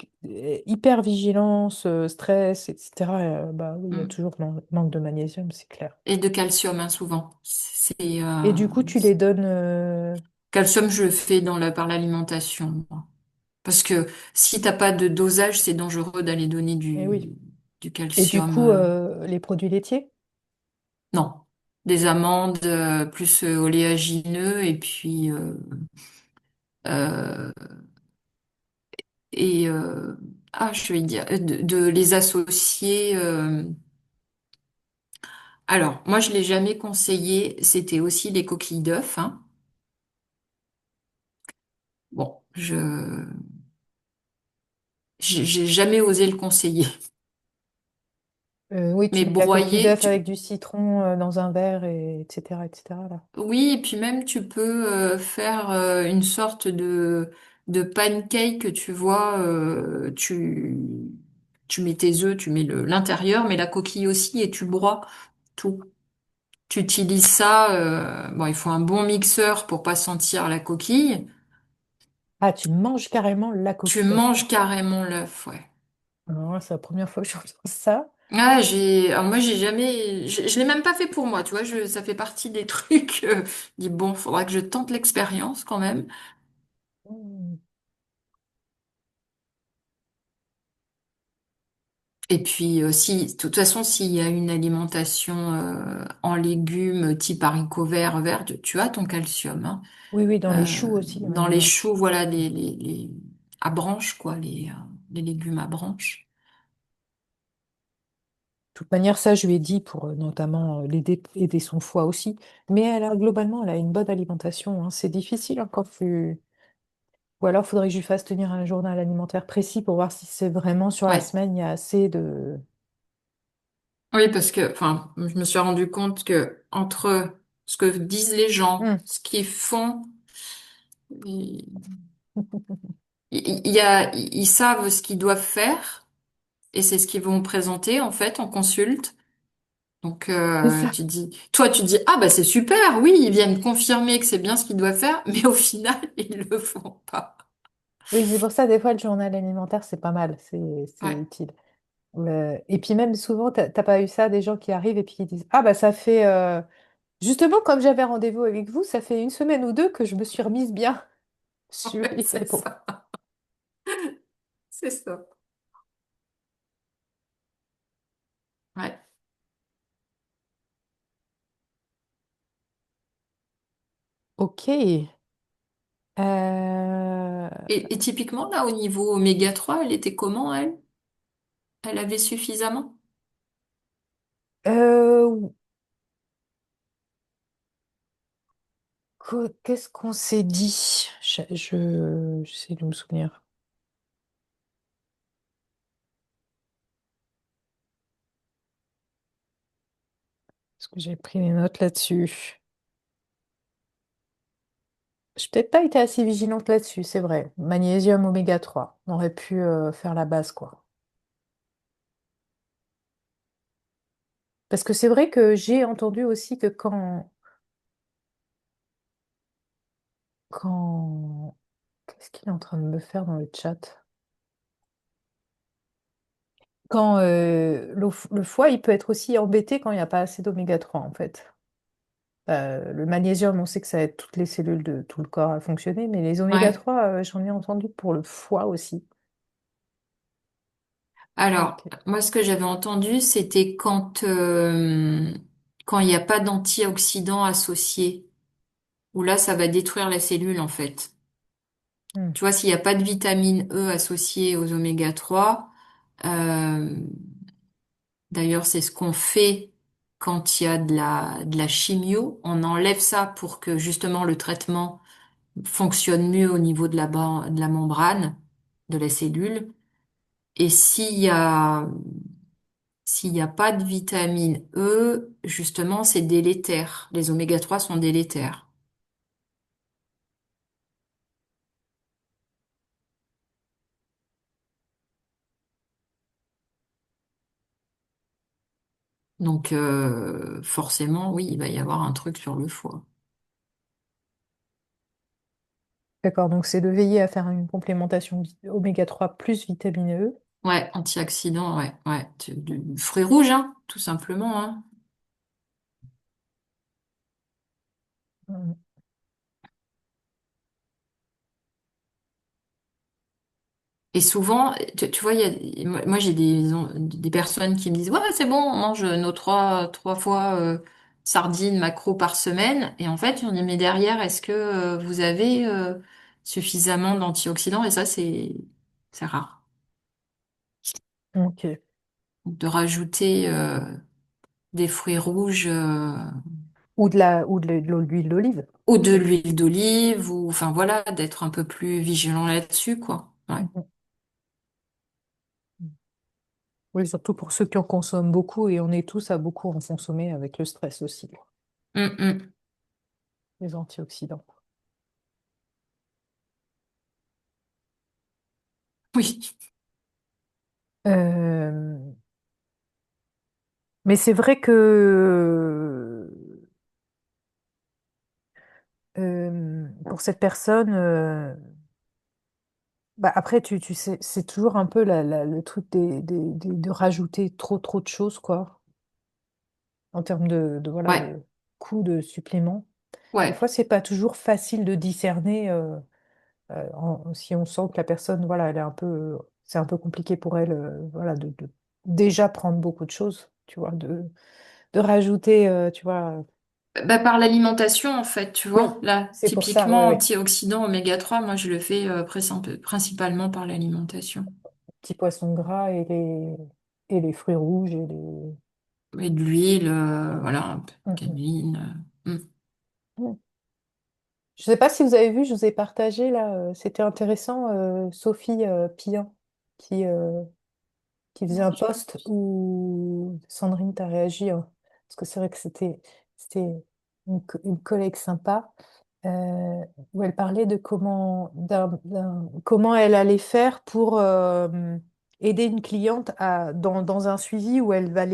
hyper vigilance, stress, etc. Bah oui, il y a Mm. toujours manque de magnésium, c'est clair. Et de calcium, hein, souvent. Et du coup, tu les donnes. Calcium, je le fais par l'alimentation, moi. Parce que si t'as pas de dosage, c'est dangereux d'aller donner Eh oui. du Et du calcium. coup, les produits laitiers? Non, des amandes plus oléagineux euh, et je vais dire de les associer. Alors, moi, je l'ai jamais conseillé. C'était aussi les coquilles d'œufs, hein. Bon, j'ai jamais osé le conseiller. Oui, tu Mais mets la coquille broyer, d'œuf avec du citron dans un verre, et, etc., etc. là. oui, et puis même tu peux faire une sorte de pancake, tu vois, tu mets tes œufs, tu mets l'intérieur, mais la coquille aussi, et tu broies tout. Tu utilises ça, bon, il faut un bon mixeur pour pas sentir la coquille. Ah, tu manges carrément la Tu coquille d'œuf. manges carrément l'œuf, ouais. Alors là, c'est la première fois que j'entends ça. Ah, alors moi, j'ai jamais, je l'ai même pas fait pour moi, tu vois, ça fait partie des trucs, je dis, bon, faudra que je tente l'expérience quand même. Hmm. Et puis, si, de toute façon, s'il y a une alimentation en légumes type haricots verts, tu as ton calcium, hein. Oui, oui, dans les Euh, choux aussi, dans les ouais. choux, voilà, à branches, quoi, les légumes à branches. De toute manière, ça, je lui ai dit pour notamment l'aider, aider son foie aussi. Mais globalement, elle a une bonne alimentation, hein. C'est difficile hein, quand tu... Ou alors, il faudrait que je lui fasse tenir un journal alimentaire précis pour voir si c'est vraiment sur la Ouais. semaine, il y a assez de... Oui, parce que, enfin, je me suis rendu compte que entre ce que disent les gens, Hmm. ce qu'ils font, ils, ils savent ce qu'ils doivent faire et c'est ce qu'ils vont présenter en fait en consulte. Donc C'est ça. toi tu dis ah bah c'est super, oui ils viennent confirmer que c'est bien ce qu'ils doivent faire, mais au final ils le font pas. Oui, c'est pour ça, des fois, le journal alimentaire, c'est pas mal, c'est Ouais, utile. Et puis même souvent, t'as pas eu ça, des gens qui arrivent et puis qui disent, ah bah ça fait, justement, comme j'avais rendez-vous avec vous, ça fait une semaine ou deux que je me suis remise bien. Je ouais, lui c'est réponds, ça, c'est ça. Ouais. ok. Euh, Et typiquement là au niveau oméga 3 elle était comment elle? Elle avait suffisamment? euh, qu'est-ce qu'on s'est dit? J'essaie de me souvenir. Parce que j'ai pris les notes là-dessus. J'ai peut-être pas été assez vigilante là-dessus, c'est vrai. Magnésium oméga 3, on aurait pu faire la base, quoi. Parce que c'est vrai que j'ai entendu aussi que quand... Qu'est-ce qu'il est en train de me faire dans le chat? Quand le foie, il peut être aussi embêté quand il n'y a pas assez d'oméga 3 en fait. Le magnésium, on sait que ça aide toutes les cellules de tout le corps à fonctionner, mais les oméga Ouais. 3 j'en ai entendu pour le foie aussi. Alors, Ok. moi, ce que j'avais entendu, c'était quand il n'y a pas d'antioxydants associés, où là, ça va détruire la cellule, en fait. Hmm. Tu vois, s'il n'y a pas de vitamine E associée aux oméga 3, euh, d'ailleurs, c'est ce qu'on fait quand il y a de la chimio, on enlève ça pour que justement le traitement fonctionne mieux au niveau de la membrane de la cellule. Et s'il n'y a pas de vitamine E, justement, c'est délétère. Les oméga 3 sont délétères. Donc, forcément, oui, il va y avoir un truc sur le foie. D'accord, donc c'est de veiller à faire une complémentation oméga 3 plus vitamine E. Ouais, antioxydant, ouais, ouais. Du fruit rouge, hein, tout simplement, hein. Hmm. Et souvent, tu vois, moi j'ai des personnes qui me disent, ouais, c'est bon, on mange nos trois fois sardines, maquereaux par semaine. Et en fait, on dit, mais derrière, est-ce que vous avez suffisamment d'antioxydants? Et ça, c'est rare. Ok. Donc, de rajouter des fruits rouges De l'huile d'olive. ou de Peut-être. l'huile d'olive, ou enfin voilà, d'être un peu plus vigilant là-dessus, quoi. Ouais. Mhm. Oui, surtout pour ceux qui en consomment beaucoup, et on est tous à beaucoup en consommer avec le stress aussi, Hum, hum. les antioxydants. Oui. Euh, mais c'est vrai que pour cette personne, Bah après, tu sais, c'est toujours un peu le truc de rajouter trop de choses, quoi, en termes voilà, Ouais, de coûts de suppléments. Des ouais. fois, c'est pas toujours facile de discerner si on sent que la personne, voilà, elle est un peu, c'est un peu compliqué pour elle, voilà, de déjà prendre beaucoup de choses, tu vois, de rajouter, tu vois. Bah, par l'alimentation, en fait, tu Oui, vois. Là, c'est pour ça, ouais, typiquement, ouais. antioxydants oméga 3, moi, je le fais principalement par l'alimentation. Petits poissons gras et les fruits rouges et les. Et de l'huile, voilà, un peu Mm, de mm. Je ne sais pas si vous avez vu, je vous ai partagé là, c'était intéressant, Sophie Pillan qui, euh, qui faisait Non, un je pense post où Sandrine t'a réagi, hein, parce que c'est vrai que c'était une collègue sympa, euh, où elle parlait de comment elle allait faire pour aider une cliente dans un suivi où elle va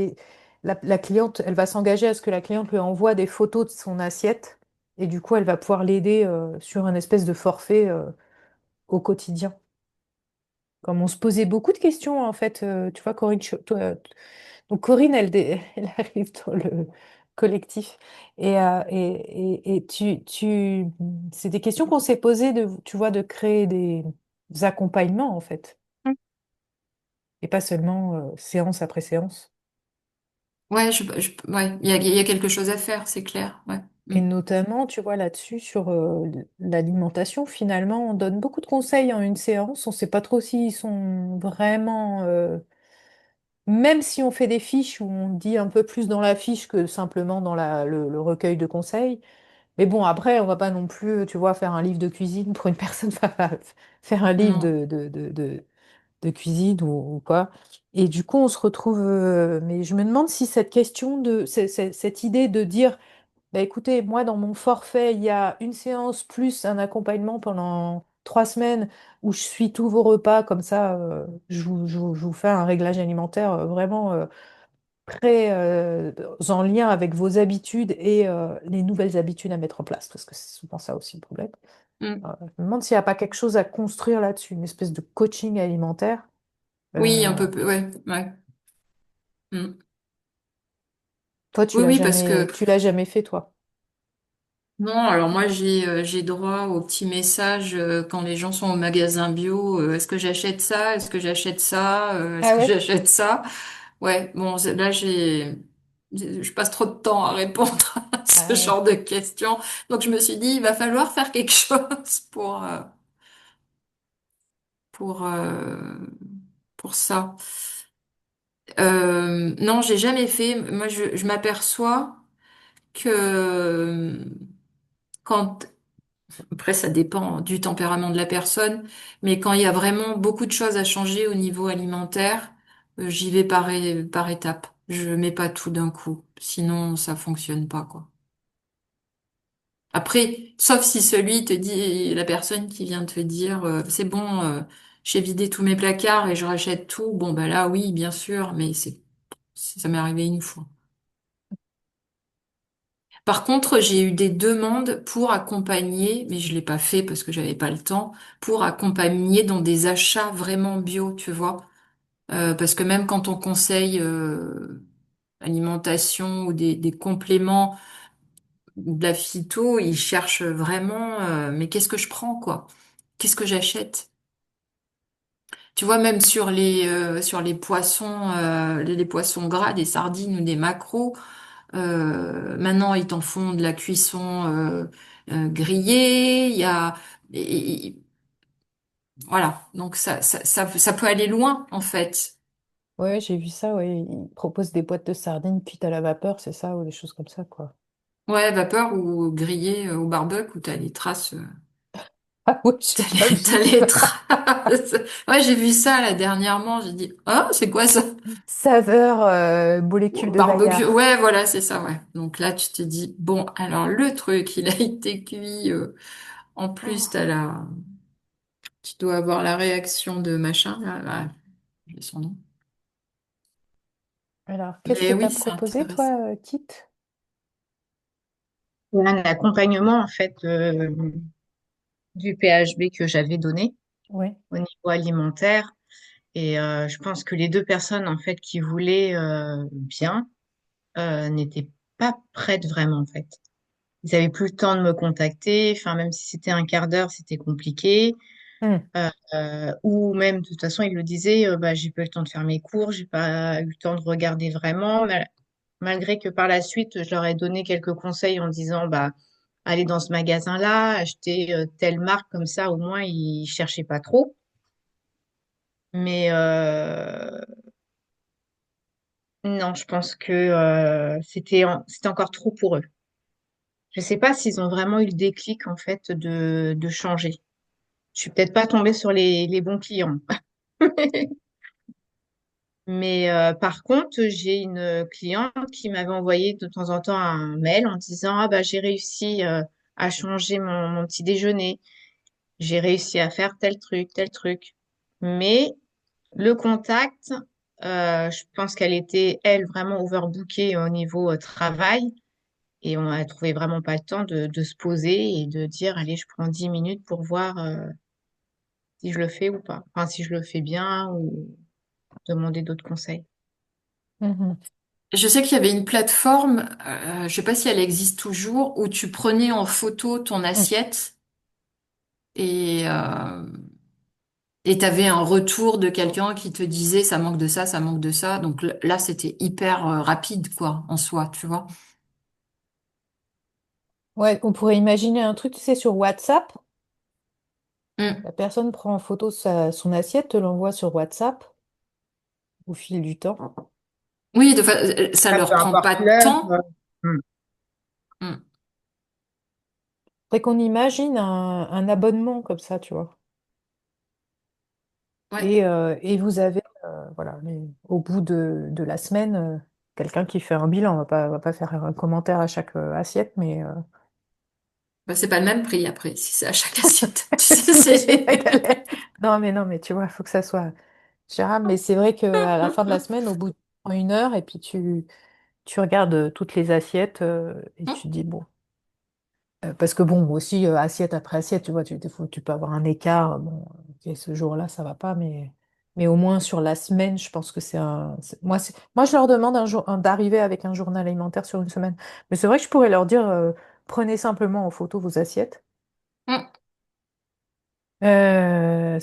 la cliente, elle va s'engager à ce que la cliente lui envoie des photos de son assiette et du coup elle va pouvoir l'aider sur un espèce de forfait au quotidien. Comme on se posait beaucoup de questions en fait, tu vois Corinne, donc Corinne elle arrive dans le collectif et c'est des questions qu'on s'est posées tu vois, de créer des accompagnements en fait, pas. et pas seulement séance après séance. Ouais, ouais, il y a quelque chose à faire, c'est clair. Ouais. Et notamment, tu vois, là-dessus, sur l'alimentation, finalement, on donne beaucoup de conseils en une séance. On ne sait pas trop s'ils sont vraiment. Même si on fait des fiches où on dit un peu plus dans la fiche que simplement dans le recueil de conseils. Mais bon, après, on va pas non plus, tu vois, faire un livre de cuisine pour une personne, enfin, faire un livre Non. de cuisine ou quoi. Et du coup, on se retrouve. Mais je me demande si cette question cette idée de dire, bah, écoutez, moi, dans mon forfait, il y a une séance plus un accompagnement pendant 3 semaines où je suis tous vos repas, comme ça, je vous fais un réglage alimentaire vraiment très en lien avec vos habitudes et les nouvelles habitudes à mettre en place, parce que c'est souvent ça aussi le problème. Mm. Je me demande s'il n'y a pas quelque chose à construire là-dessus, une espèce de coaching alimentaire. Oui, un Euh, peu, ouais, ouais. Mm. Toi, Oui, oui, parce que tu l'as jamais fait, toi. non, alors moi j'ai droit aux petits messages quand les gens sont au magasin bio. Est-ce que j'achète ça? Est-ce que j'achète ça? Est-ce Ah que ouais? j'achète ça? Ouais, bon, là je passe trop de temps à répondre à ce Ah genre ouais. de questions. Donc je me suis dit, il va falloir faire quelque chose pour, euh, pour ça. Non, j'ai jamais fait. Moi, je m'aperçois que quand, après, ça dépend du tempérament de la personne, mais quand il y a vraiment beaucoup de choses à changer au niveau alimentaire, j'y vais par étapes. Je mets pas tout d'un coup, sinon ça fonctionne pas, quoi. Après, sauf si celui te dit, la personne qui vient te dire, c'est bon, j'ai vidé tous mes placards et je rachète tout. Bon, bah là, oui, bien sûr, mais ça m'est arrivé une fois. Par contre, j'ai eu des demandes pour accompagner, mais je l'ai pas fait parce que j'avais pas le temps, pour accompagner dans des achats vraiment bio, tu vois. Parce que même quand on conseille alimentation ou des compléments de la phyto, ils cherchent vraiment, mais qu'est-ce que je prends, quoi? Qu'est-ce que j'achète? Tu vois, même sur les poissons, les poissons gras, des sardines ou des maquereaux. Maintenant, ils t'en font de la cuisson grillée. Il y a, voilà. Donc ça peut aller loin en fait. Ouais, j'ai vu ça, ouais. Ils proposent des boîtes de sardines cuites à la vapeur, c'est ça, ou des choses comme ça, quoi. Ouais, vapeur ou grillé au barbecue où t'as les traces. Ah ouais, j'ai pas vu T'as les ça. traces. Ouais, j'ai vu ça là dernièrement. J'ai dit, ah, c'est quoi ça? Saveur molécule de Barbecue. Maillard. Ouais, voilà, c'est ça. Ouais. Donc là, tu te dis, bon, alors le truc, il a été cuit. En plus, Oh. tu dois avoir la réaction de machin. Là, j'ai son nom. Alors, qu'est-ce que Mais tu as oui, c'est proposé, intéressant. toi, Kit? Un accompagnement en fait du PHB que j'avais donné. Oui. au niveau alimentaire. Et je pense que les deux personnes en fait qui voulaient bien n'étaient pas prêtes vraiment en fait. Ils avaient plus le temps de me contacter. Enfin, même si c'était un quart d'heure, c'était compliqué. Hmm. Ou même, de toute façon, ils le disaient, bah, j'ai pas eu le temps de faire mes cours, j'ai pas eu le temps de regarder vraiment. Malgré que par la suite, je leur ai donné quelques conseils en disant, bah, allez dans ce magasin-là, acheter telle marque comme ça, au moins ils cherchaient pas trop. Mais non, je pense que c'était encore trop pour eux. Je sais pas s'ils ont vraiment eu le déclic en fait de changer. Je suis peut-être pas tombée sur les bons clients. Mais par contre, j'ai une cliente qui m'avait envoyé de temps en temps un mail en disant, ah bah j'ai réussi à changer mon petit déjeuner, j'ai réussi à faire tel truc, tel truc. Mais le contact, je pense qu'elle était, elle, vraiment overbookée au niveau travail et on a trouvé vraiment pas le temps de se poser et de dire, allez, je prends 10 minutes pour voir si je le fais ou pas. Enfin, si je le fais bien ou demander d'autres conseils. Mhm. Je sais qu'il y avait une plateforme, je sais pas si elle existe toujours, où tu prenais en photo ton Hmm. assiette et et t'avais un retour de quelqu'un qui te disait ça manque de ça, ça manque de ça. Donc là, c'était hyper rapide quoi en soi, tu vois. Ouais, on pourrait imaginer un truc, tu sais, sur WhatsApp. Mm. La personne prend en photo son assiette, te l'envoie sur WhatsApp au fil du temps. Oui, ça Ah, leur peu prend importe pas de l'heure. temps. Hmm. Mm. Faudrait qu'on imagine un abonnement comme ça, tu vois. Ouais. Et vous avez, voilà, au bout de la semaine, quelqu'un qui fait un bilan. On va pas faire un commentaire à chaque assiette, mais Bah, c'est pas le même prix après, si c'est à chaque assiette. Tu sais, j'imagine la c'est. galère. Non, mais tu vois, il faut que ça soit gérable. Mais c'est vrai qu'à la fin de la semaine, au bout de 1 heure, et puis tu regardes toutes les assiettes et tu te dis, bon. Parce que bon, moi aussi, assiette après assiette, tu vois, tu peux avoir un écart. Bon, ok, ce jour-là, ça va pas, mais au moins sur la semaine, je pense que moi, je leur demande d'arriver avec un journal alimentaire sur une semaine. Mais c'est vrai que je pourrais leur dire, prenez simplement en photo vos assiettes. Mm. Bah,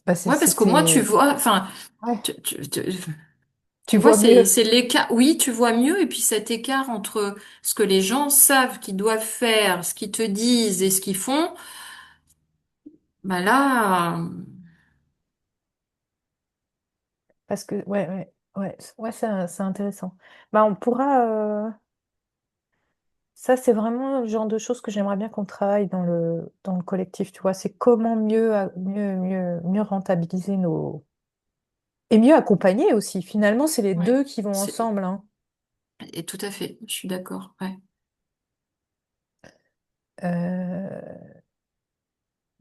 Ouais, parce qu'au moins tu vois, enfin, ouais, tu, tu, tu- tu tu vois, vois mieux. c'est l'écart. Oui, tu vois mieux, et puis cet écart entre ce que les gens savent qu'ils doivent faire, ce qu'ils te disent et ce qu'ils font, bah là, Parce que, ouais, c'est intéressant. Bah, on pourra. Ça, c'est vraiment le genre de choses que j'aimerais bien qu'on travaille dans le collectif, tu vois. C'est comment mieux rentabiliser nos... Et mieux accompagner aussi. Finalement, c'est les ouais, deux qui vont c'est, ensemble, hein. et tout à fait, je suis d'accord. Ouais. Euh,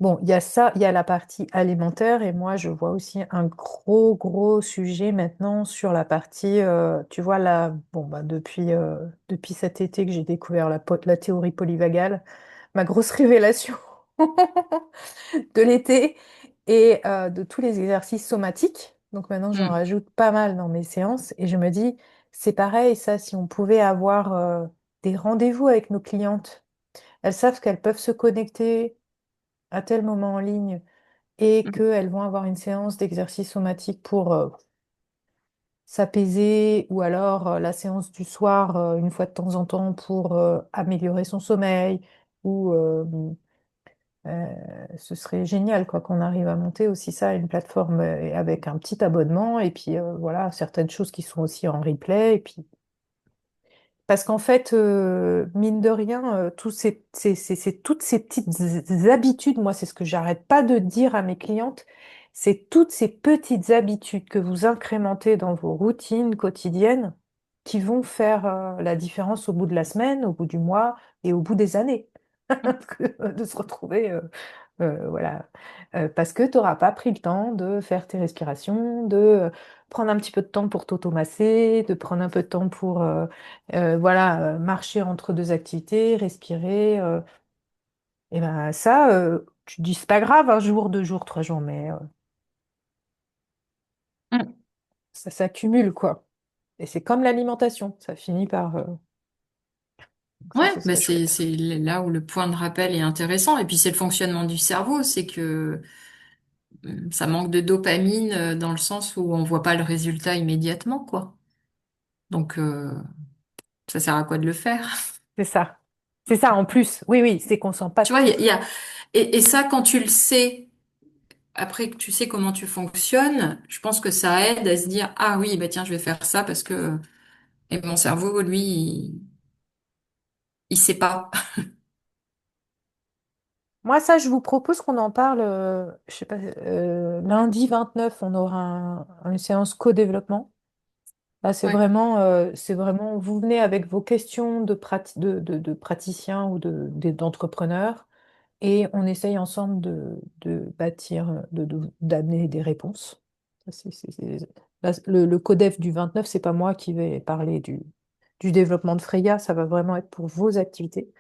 Bon, il y a ça, il y a la partie alimentaire, et moi, je vois aussi un gros sujet maintenant sur la partie, tu vois, là, bon, bah, depuis cet été que j'ai découvert la théorie polyvagale, ma grosse révélation de l'été et de tous les exercices somatiques. Donc maintenant, j'en Mm. rajoute pas mal dans mes séances et je me dis, c'est pareil, ça, si on pouvait avoir des rendez-vous avec nos clientes, elles savent qu'elles peuvent se connecter à tel moment en ligne et Mm. qu'elles vont avoir une séance d'exercice somatique pour s'apaiser ou alors la séance du soir une fois de temps en temps pour améliorer son sommeil ou ce serait génial quoi qu'on arrive à monter aussi ça, une plateforme avec un petit abonnement et puis voilà, certaines choses qui sont aussi en replay et puis parce qu'en fait, mine de rien, toutes ces petites habitudes, moi, c'est ce que j'arrête pas de dire à mes clientes, c'est toutes ces petites habitudes que vous incrémentez dans vos routines quotidiennes qui vont faire la différence au bout de la semaine, au bout du mois et au bout des années. De se retrouver voilà. Parce que tu n'auras pas pris le temps de faire tes respirations, de prendre un petit peu de temps pour t'automasser, de prendre un peu de temps pour voilà, marcher entre deux activités, respirer. Et ben ça, tu dis, c'est pas grave, un jour, 2 jours, 3 jours, mais Mm. ça s'accumule, quoi. Et c'est comme l'alimentation, ça finit par... donc ça, Ouais, ce mais serait chouette. c'est là où le point de rappel est intéressant. Et puis c'est le fonctionnement du cerveau, c'est que ça manque de dopamine dans le sens où on voit pas le résultat immédiatement, quoi. Donc ça sert à quoi de le faire? C'est ça. C'est ça, en plus. Oui, oui, c'est qu'on sent pas... Tu vois, et ça quand tu le sais, après que tu sais comment tu fonctionnes, je pense que ça aide à se dire, ah oui, bah tiens, je vais faire ça parce que et mon cerveau, lui, il sait pas. Moi, ça, je vous propose qu'on en parle, je sais pas, lundi 29, on aura une séance co-développement. Là, Ouais. c'est vraiment, vous venez avec vos questions de praticiens ou d'entrepreneurs et on essaye ensemble de bâtir, d'amener des réponses. Ça, là, le codef du 29, c'est pas moi qui vais parler du développement de Freya, ça va vraiment être pour vos activités.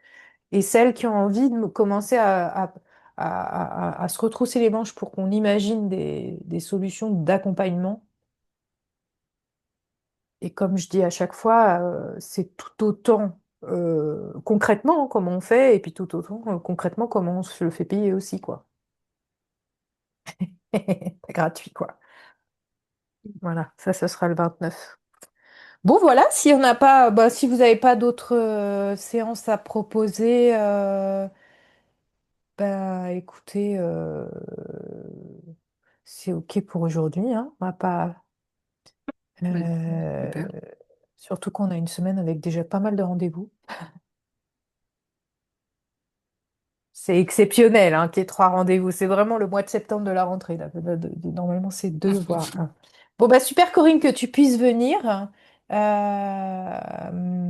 Et celles qui ont envie de commencer à se retrousser les manches pour qu'on imagine des solutions d'accompagnement. Et comme je dis à chaque fois, c'est tout autant concrètement comment on fait, et puis tout autant concrètement comment on se le fait payer aussi, quoi. Pas gratuit, quoi. Voilà, ça, ce sera le 29. Bon, voilà, si on n'a pas, bah, si vous n'avez pas d'autres séances à proposer, bah écoutez, c'est OK pour aujourd'hui, hein. On va pas, Ouais, euh, super. surtout qu'on a une semaine avec déjà pas mal de rendez-vous. C'est exceptionnel, hein, qu'il y ait 3 rendez-vous. C'est vraiment le mois de septembre de la rentrée, là. Normalement, c'est deux, voire un. Bon, bah super, Corinne, que tu puisses venir.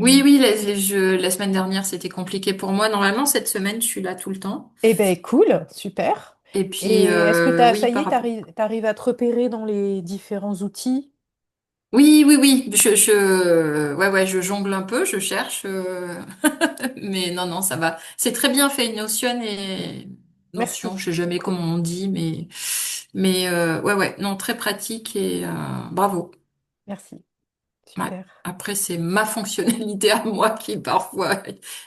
Oui, oui, la semaine dernière, c'était compliqué pour moi. Normalement, cette semaine, je suis là tout le temps. Eh ben, cool, super. Et puis, Et est-ce que oui, ça y par est, rapport. t'arrives à te repérer dans les différents outils? Oui, oui, oui. Ouais, ouais, je jongle un peu, je cherche. Mais non, non, ça va. C'est très bien fait, Notion et Notion. Merci, Je sais jamais comment on dit, mais ouais, ouais, non, très pratique et bravo. merci, Ouais. super. Après, c'est ma fonctionnalité à moi qui parfois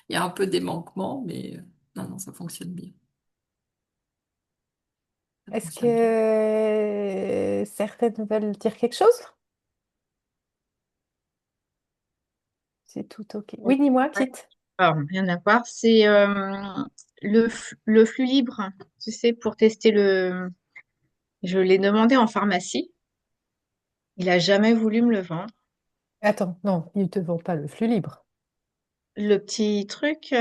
il y a un peu des manquements, mais non, non, ça fonctionne bien. Ça Est-ce fonctionne bien. que certaines veulent dire quelque chose? C'est tout OK. Ouais. Oui, dis-moi, Kit. Alors, rien à voir. C'est le flux libre, tu sais, pour tester le. Je l'ai demandé en pharmacie. Il a jamais voulu me le vendre. Attends, non, ils ne te vendent pas le flux libre. Le petit truc,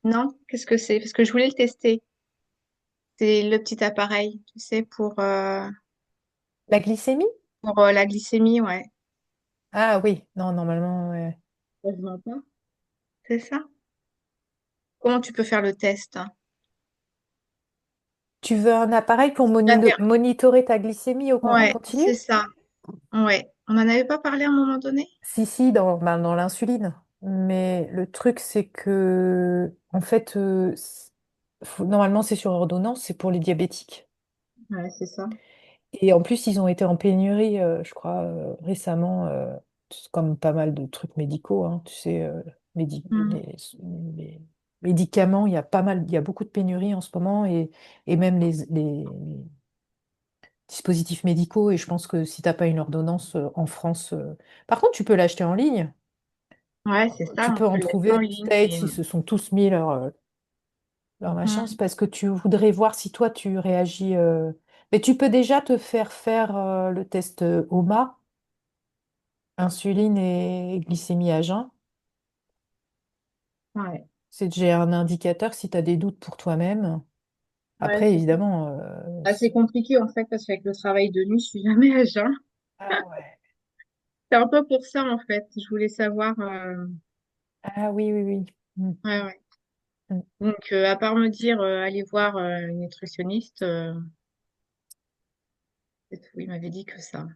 non, qu'est-ce que c'est? Parce que je voulais le tester. C'est le petit appareil, tu sais, La glycémie? pour la glycémie, ouais. Ah oui, non, normalement, ouais. Ça se vend pas. C'est ça? Comment tu peux faire le test, hein? Tu veux un appareil pour J'avais- monitorer ta glycémie en Ouais, continu? c'est ça. Ouais. On n'en avait pas parlé à un moment donné? Si, si, dans l'insuline. Mais le truc, c'est que, en fait, normalement, c'est sur ordonnance, c'est pour les diabétiques. Ouais, c'est ça. Et en plus, ils ont été en pénurie, je crois, récemment, comme pas mal de trucs médicaux, hein, tu sais, Mm. les médicaments, il y a beaucoup de pénuries en ce moment, et même les dispositifs médicaux, et je pense que si tu n'as pas une ordonnance en France, par contre, tu peux l'acheter en ligne. Ouais, c'est ça. Tu On peux en peut l'acheter en trouver aux ligne. States, ils se sont tous mis leur machin. C'est Mm. parce que tu voudrais voir si toi, tu réagis. Mais tu peux déjà te faire le test OMA, insuline et glycémie à jeun. Ouais. C'est déjà un indicateur si tu as des doutes pour toi-même. Ouais, Après, c'est ça. évidemment. Assez compliqué en fait parce qu'avec le travail de nuit, je suis jamais à jeun. Ah ouais. C'est un peu pour ça en fait. Je voulais savoir. Ah oui, oui, oui. Mm, Ouais, ouais. mm. Donc à part me dire aller voir une nutritionniste, c'est tout. Il m'avait dit que ça.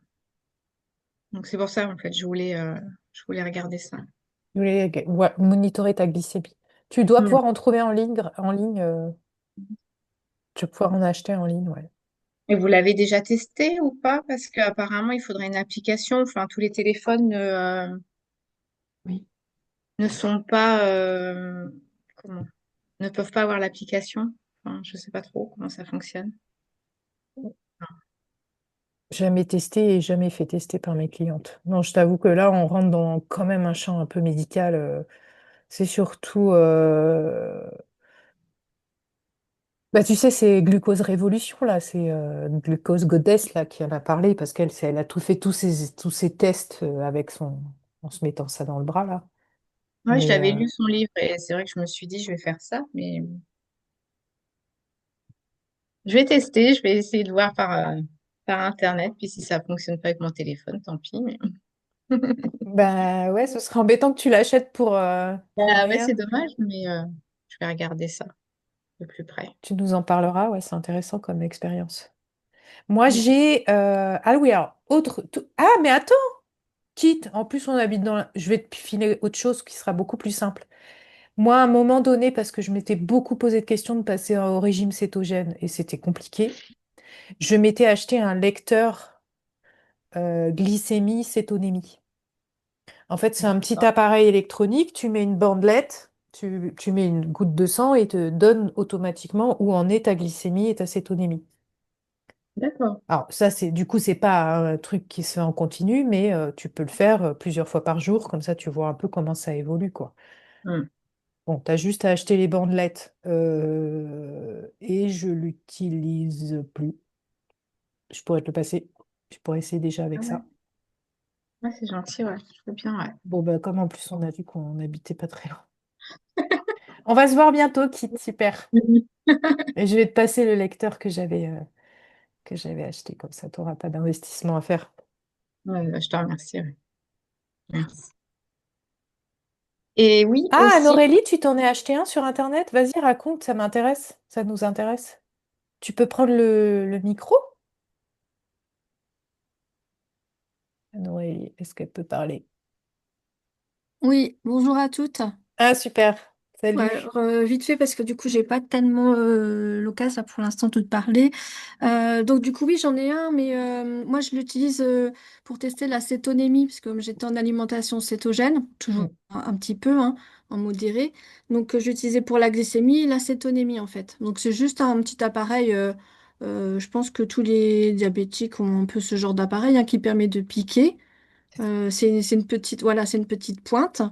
Donc c'est pour ça en fait. Je voulais regarder ça. Je voulais monitorer ta glycémie. Tu dois Mm. pouvoir en trouver en ligne. tu vas pouvoir en acheter en ligne, ouais. Et vous l'avez déjà testé ou pas? Parce qu'apparemment, il faudrait une application. Enfin, tous les téléphones Oui. ne sont pas, comment, ne peuvent pas avoir l'application. Enfin, je sais pas trop comment ça fonctionne. Jamais testé et jamais fait tester par mes clientes. Non, je t'avoue que là, on rentre dans quand même un champ un peu médical. C'est surtout, bah, tu sais, c'est Glucose Révolution, là. C'est Glucose Goddess, là, qui en a parlé parce elle a tout fait tous ces tests avec en se mettant ça dans le bras, là. Ouais, je Mais l'avais lu son livre et c'est vrai que je me suis dit, je vais faire ça, mais je vais tester, je vais essayer de voir par Internet. Puis si ça fonctionne pas avec mon téléphone, tant pis. Mais... bah ouais, ce serait embêtant que tu l'achètes pour Ouais, rien. c'est dommage, mais je vais regarder ça de plus près. Tu nous en parleras, ouais, c'est intéressant comme expérience. Moi, Mm. j'ai... Ah oui, alors, Ah, mais attends, quitte, en plus on habite Je vais te filer autre chose qui sera beaucoup plus simple. Moi, à un moment donné, parce que je m'étais beaucoup posé de questions de passer au régime cétogène, et c'était compliqué, je m'étais acheté un lecteur glycémie-cétonémie. En fait, c'est un petit appareil électronique, tu mets une bandelette, tu mets une goutte de sang et te donne automatiquement où en est ta glycémie et ta cétonémie. D'accord. Alors ça, du coup, c'est pas un truc qui se fait en continu, mais tu peux le faire plusieurs fois par jour, comme ça tu vois un peu comment ça évolue, quoi. Mm. Bon, t'as juste à acheter les bandelettes et je l'utilise plus. Je pourrais te le passer. Je pourrais essayer déjà Ah avec ouais. ça. Ouais, c'est gentil, ouais. Je veux bien, ouais. Bon, bah, comme en plus on a vu qu'on n'habitait pas très loin. On va se voir bientôt, Kit, super. Mhm. Et je vais te passer le lecteur que j'avais acheté, comme ça tu n'auras pas d'investissement à faire. Ouais, bah, je te remercie, ouais. Merci. Et oui, Ah, aussi, Aurélie, tu t'en es acheté un sur Internet? Vas-y, raconte, ça m'intéresse, ça nous intéresse. Tu peux prendre le micro? Aurélie, est-ce qu'elle peut parler? Oui, bonjour à toutes. Ah, super, Ouais, salut. vite fait parce que du coup j'ai pas tellement l'occasion pour l'instant de te parler. Donc du coup oui j'en ai un mais moi je l'utilise pour tester la cétonémie parce que comme j'étais en alimentation cétogène, toujours Mm. un petit peu hein, en modéré. Donc j'utilisais pour la glycémie et la cétonémie en fait. Donc c'est juste un petit appareil, je pense que tous les diabétiques ont un peu ce genre d'appareil hein, qui permet de piquer. C'est une petite, voilà, c'est une petite pointe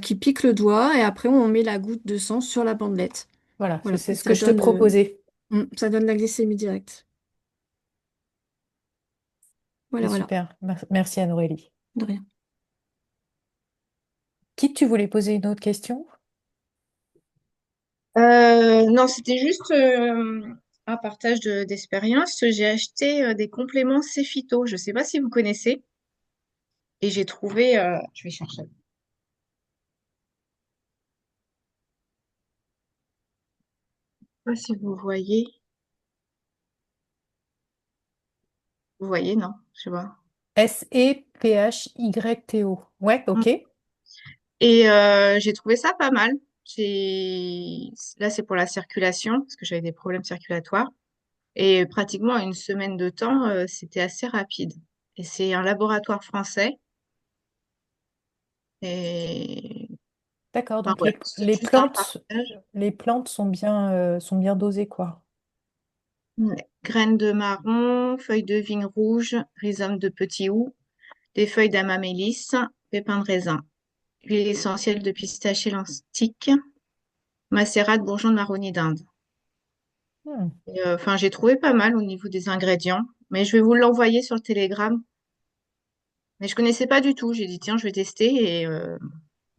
qui pique le doigt et après on met la goutte de sang sur la bandelette. Voilà, Voilà, c'est et ce que je te proposais. ça donne la glycémie directe. C'est Voilà, voilà, super. Merci Anne-Aurélie. de rien. Qui tu voulais poser une autre question? non, c'était juste un partage d'expérience. J'ai acheté des compléments Cefito. Je ne sais pas si vous connaissez. Et j'ai trouvé, je vais chercher. Je sais pas si vous voyez. Vous voyez, non? Je sais pas. Sephyto. Ouais, Mm. ok. Et j'ai trouvé ça pas mal. Là, c'est pour la circulation, parce que j'avais des problèmes circulatoires. Et pratiquement en une semaine de temps, c'était assez rapide. Et c'est un laboratoire français. Et D'accord, enfin, donc voilà, c'est juste un partage. les plantes sont bien dosées, quoi. Ouais. Graines de marron, feuilles de vigne rouge, rhizome de petit houx, des feuilles d'amamélis, pépins de raisin, huile essentielle de pistache élastique, macérat de bourgeons de marronnier d'Inde. Hmm. Enfin, j'ai trouvé pas mal au niveau des ingrédients, mais je vais vous l'envoyer sur le Telegram. Mais je connaissais pas du tout. J'ai dit, tiens, je vais tester et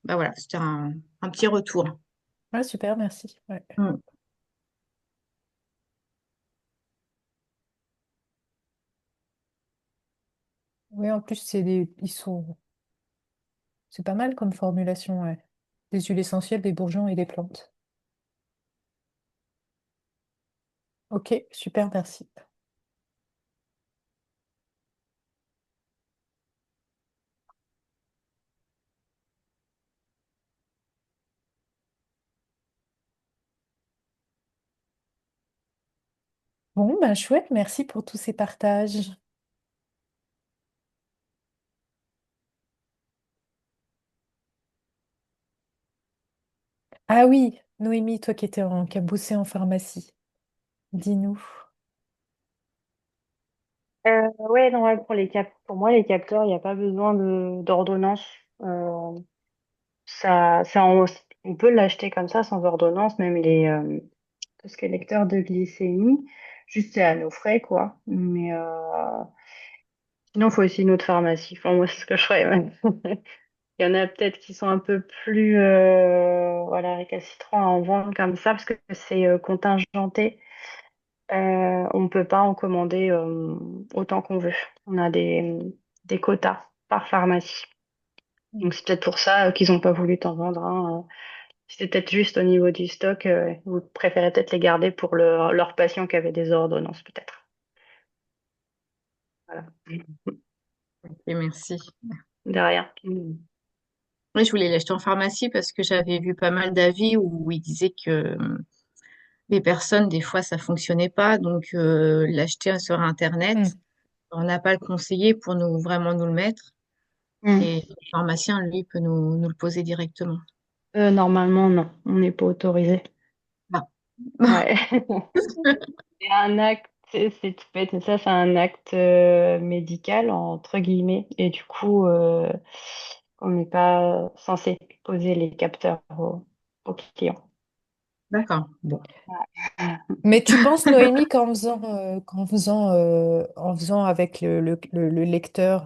bah voilà, c'était un petit retour. Ouais, super, merci. Ouais. Mm. Oui, en plus, c'est pas mal comme formulation, ouais. Des huiles essentielles, des bourgeons et des plantes. Ok, super, merci. Bon, ben chouette, merci pour tous ces partages. Ah oui, Noémie, toi qui as bossé en pharmacie, dis-nous. Ouais, non, ouais, pour moi, les capteurs, il n'y a pas besoin d'ordonnance. On peut l'acheter comme ça sans ordonnance, même tout ce qui est lecteur de glycémie. Juste, c'est à nos frais, quoi. Mais sinon, il faut aussi une autre pharmacie. Enfin, moi, c'est ce que je ferais, ouais. Il y en a peut-être qui sont un peu plus voilà, récalcitrants à en vendre comme ça parce que c'est contingenté. On ne peut pas en commander autant qu'on veut. On a des quotas par pharmacie. Donc c'est peut-être pour ça qu'ils n'ont pas voulu t'en vendre un. C'était peut-être juste au niveau du stock. Vous préférez peut-être les garder pour leurs patients qui avaient des ordonnances, peut-être. Voilà. Et merci. De rien. Oui, je voulais l'acheter en pharmacie parce que j'avais vu pas mal d'avis où ils disaient que les personnes, des fois, ça fonctionnait pas. Donc, l'acheter sur Internet, Hmm. on n'a pas le conseiller pour vraiment nous le mettre. Mm. Et le pharmacien, lui, peut nous le poser directement. Normalement, non. On n'est pas autorisé. Ah. Ouais. C'est un acte, c'est tout bête, mais ça, c'est un acte médical, entre guillemets. Et du coup, on n'est pas censé poser les capteurs aux clients. D'accord. Bon. Mais tu penses, Noémie, en faisant avec le lecteur,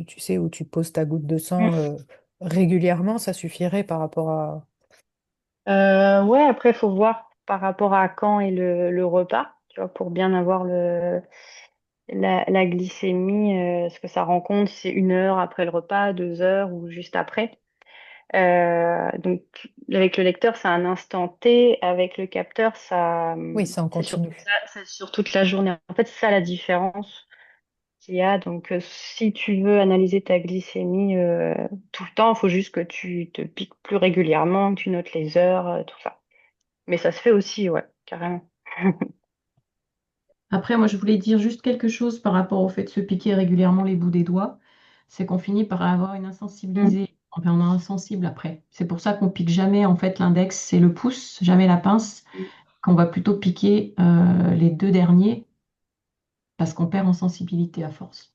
tu sais, où tu poses ta goutte de sang régulièrement, ça suffirait par rapport à... Ouais, après, il faut voir par rapport à quand est le repas, tu vois, pour bien avoir la glycémie, ce que ça rend compte, si c'est 1 heure après le repas, 2 heures ou juste après. Donc, avec le lecteur, c'est un instant T. Avec le capteur, Oui, c'est en continu. c'est sur toute la journée. En fait, c'est ça la différence qu'il y a. Donc, si tu veux analyser ta glycémie tout le temps, il faut juste que tu te piques plus régulièrement, que tu notes les heures, tout ça. Mais ça se fait aussi, ouais, carrément. Après, moi, je voulais dire juste quelque chose par rapport au fait de se piquer régulièrement les bouts des doigts. C'est qu'on finit par avoir une Mm. insensibilisée. Enfin, on a un sensible après. C'est pour ça qu'on pique jamais, en fait, l'index et le pouce, jamais la pince, qu'on va plutôt piquer les deux derniers parce qu'on perd en sensibilité à force.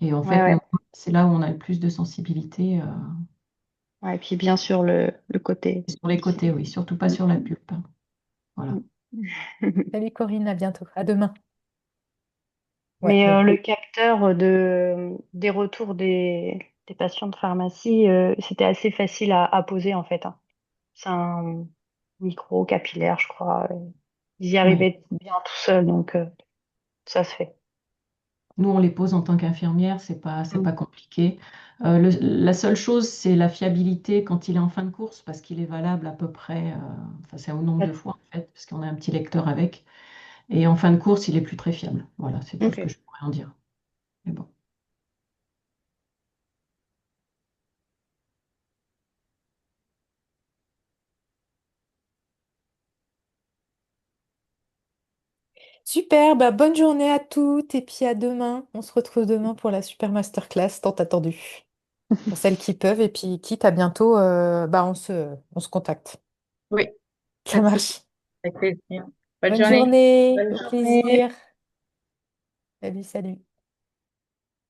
Et en Ouais, fait, ouais. c'est là où on a le plus de sensibilité Ouais, et puis bien sûr, le côté sur les côtés, glycémique. oui, surtout pas Mm. sur la pulpe. Voilà. Mm. Salut Corinne, à bientôt. À demain. Ouais, Mais demain. le capteur des retours des patients de pharmacie, c'était assez facile à poser en fait, hein. C'est un micro capillaire, je crois. Ils y Oui. arrivaient bien tout seuls, donc ça se fait. Nous, on les pose en tant qu'infirmière, c'est Mm. pas compliqué. La seule chose, c'est la fiabilité quand il est en fin de course, parce qu'il est valable à peu près, enfin, c'est au nombre de fois en fait, parce qu'on a un petit lecteur avec. Et en fin de course, il est plus très fiable. Voilà, c'est tout ce que Ok. je pourrais en dire. Mais bon. Super, bah bonne journée à toutes et puis à demain. On se retrouve demain pour la super masterclass tant attendue. Pour celles qui peuvent et puis quitte à bientôt, bah on se contacte. Oui, Ça pas de souci. marche. Avec plaisir. Bonne Bonne journée. journée, Bonne au journée. plaisir. Salut, salut.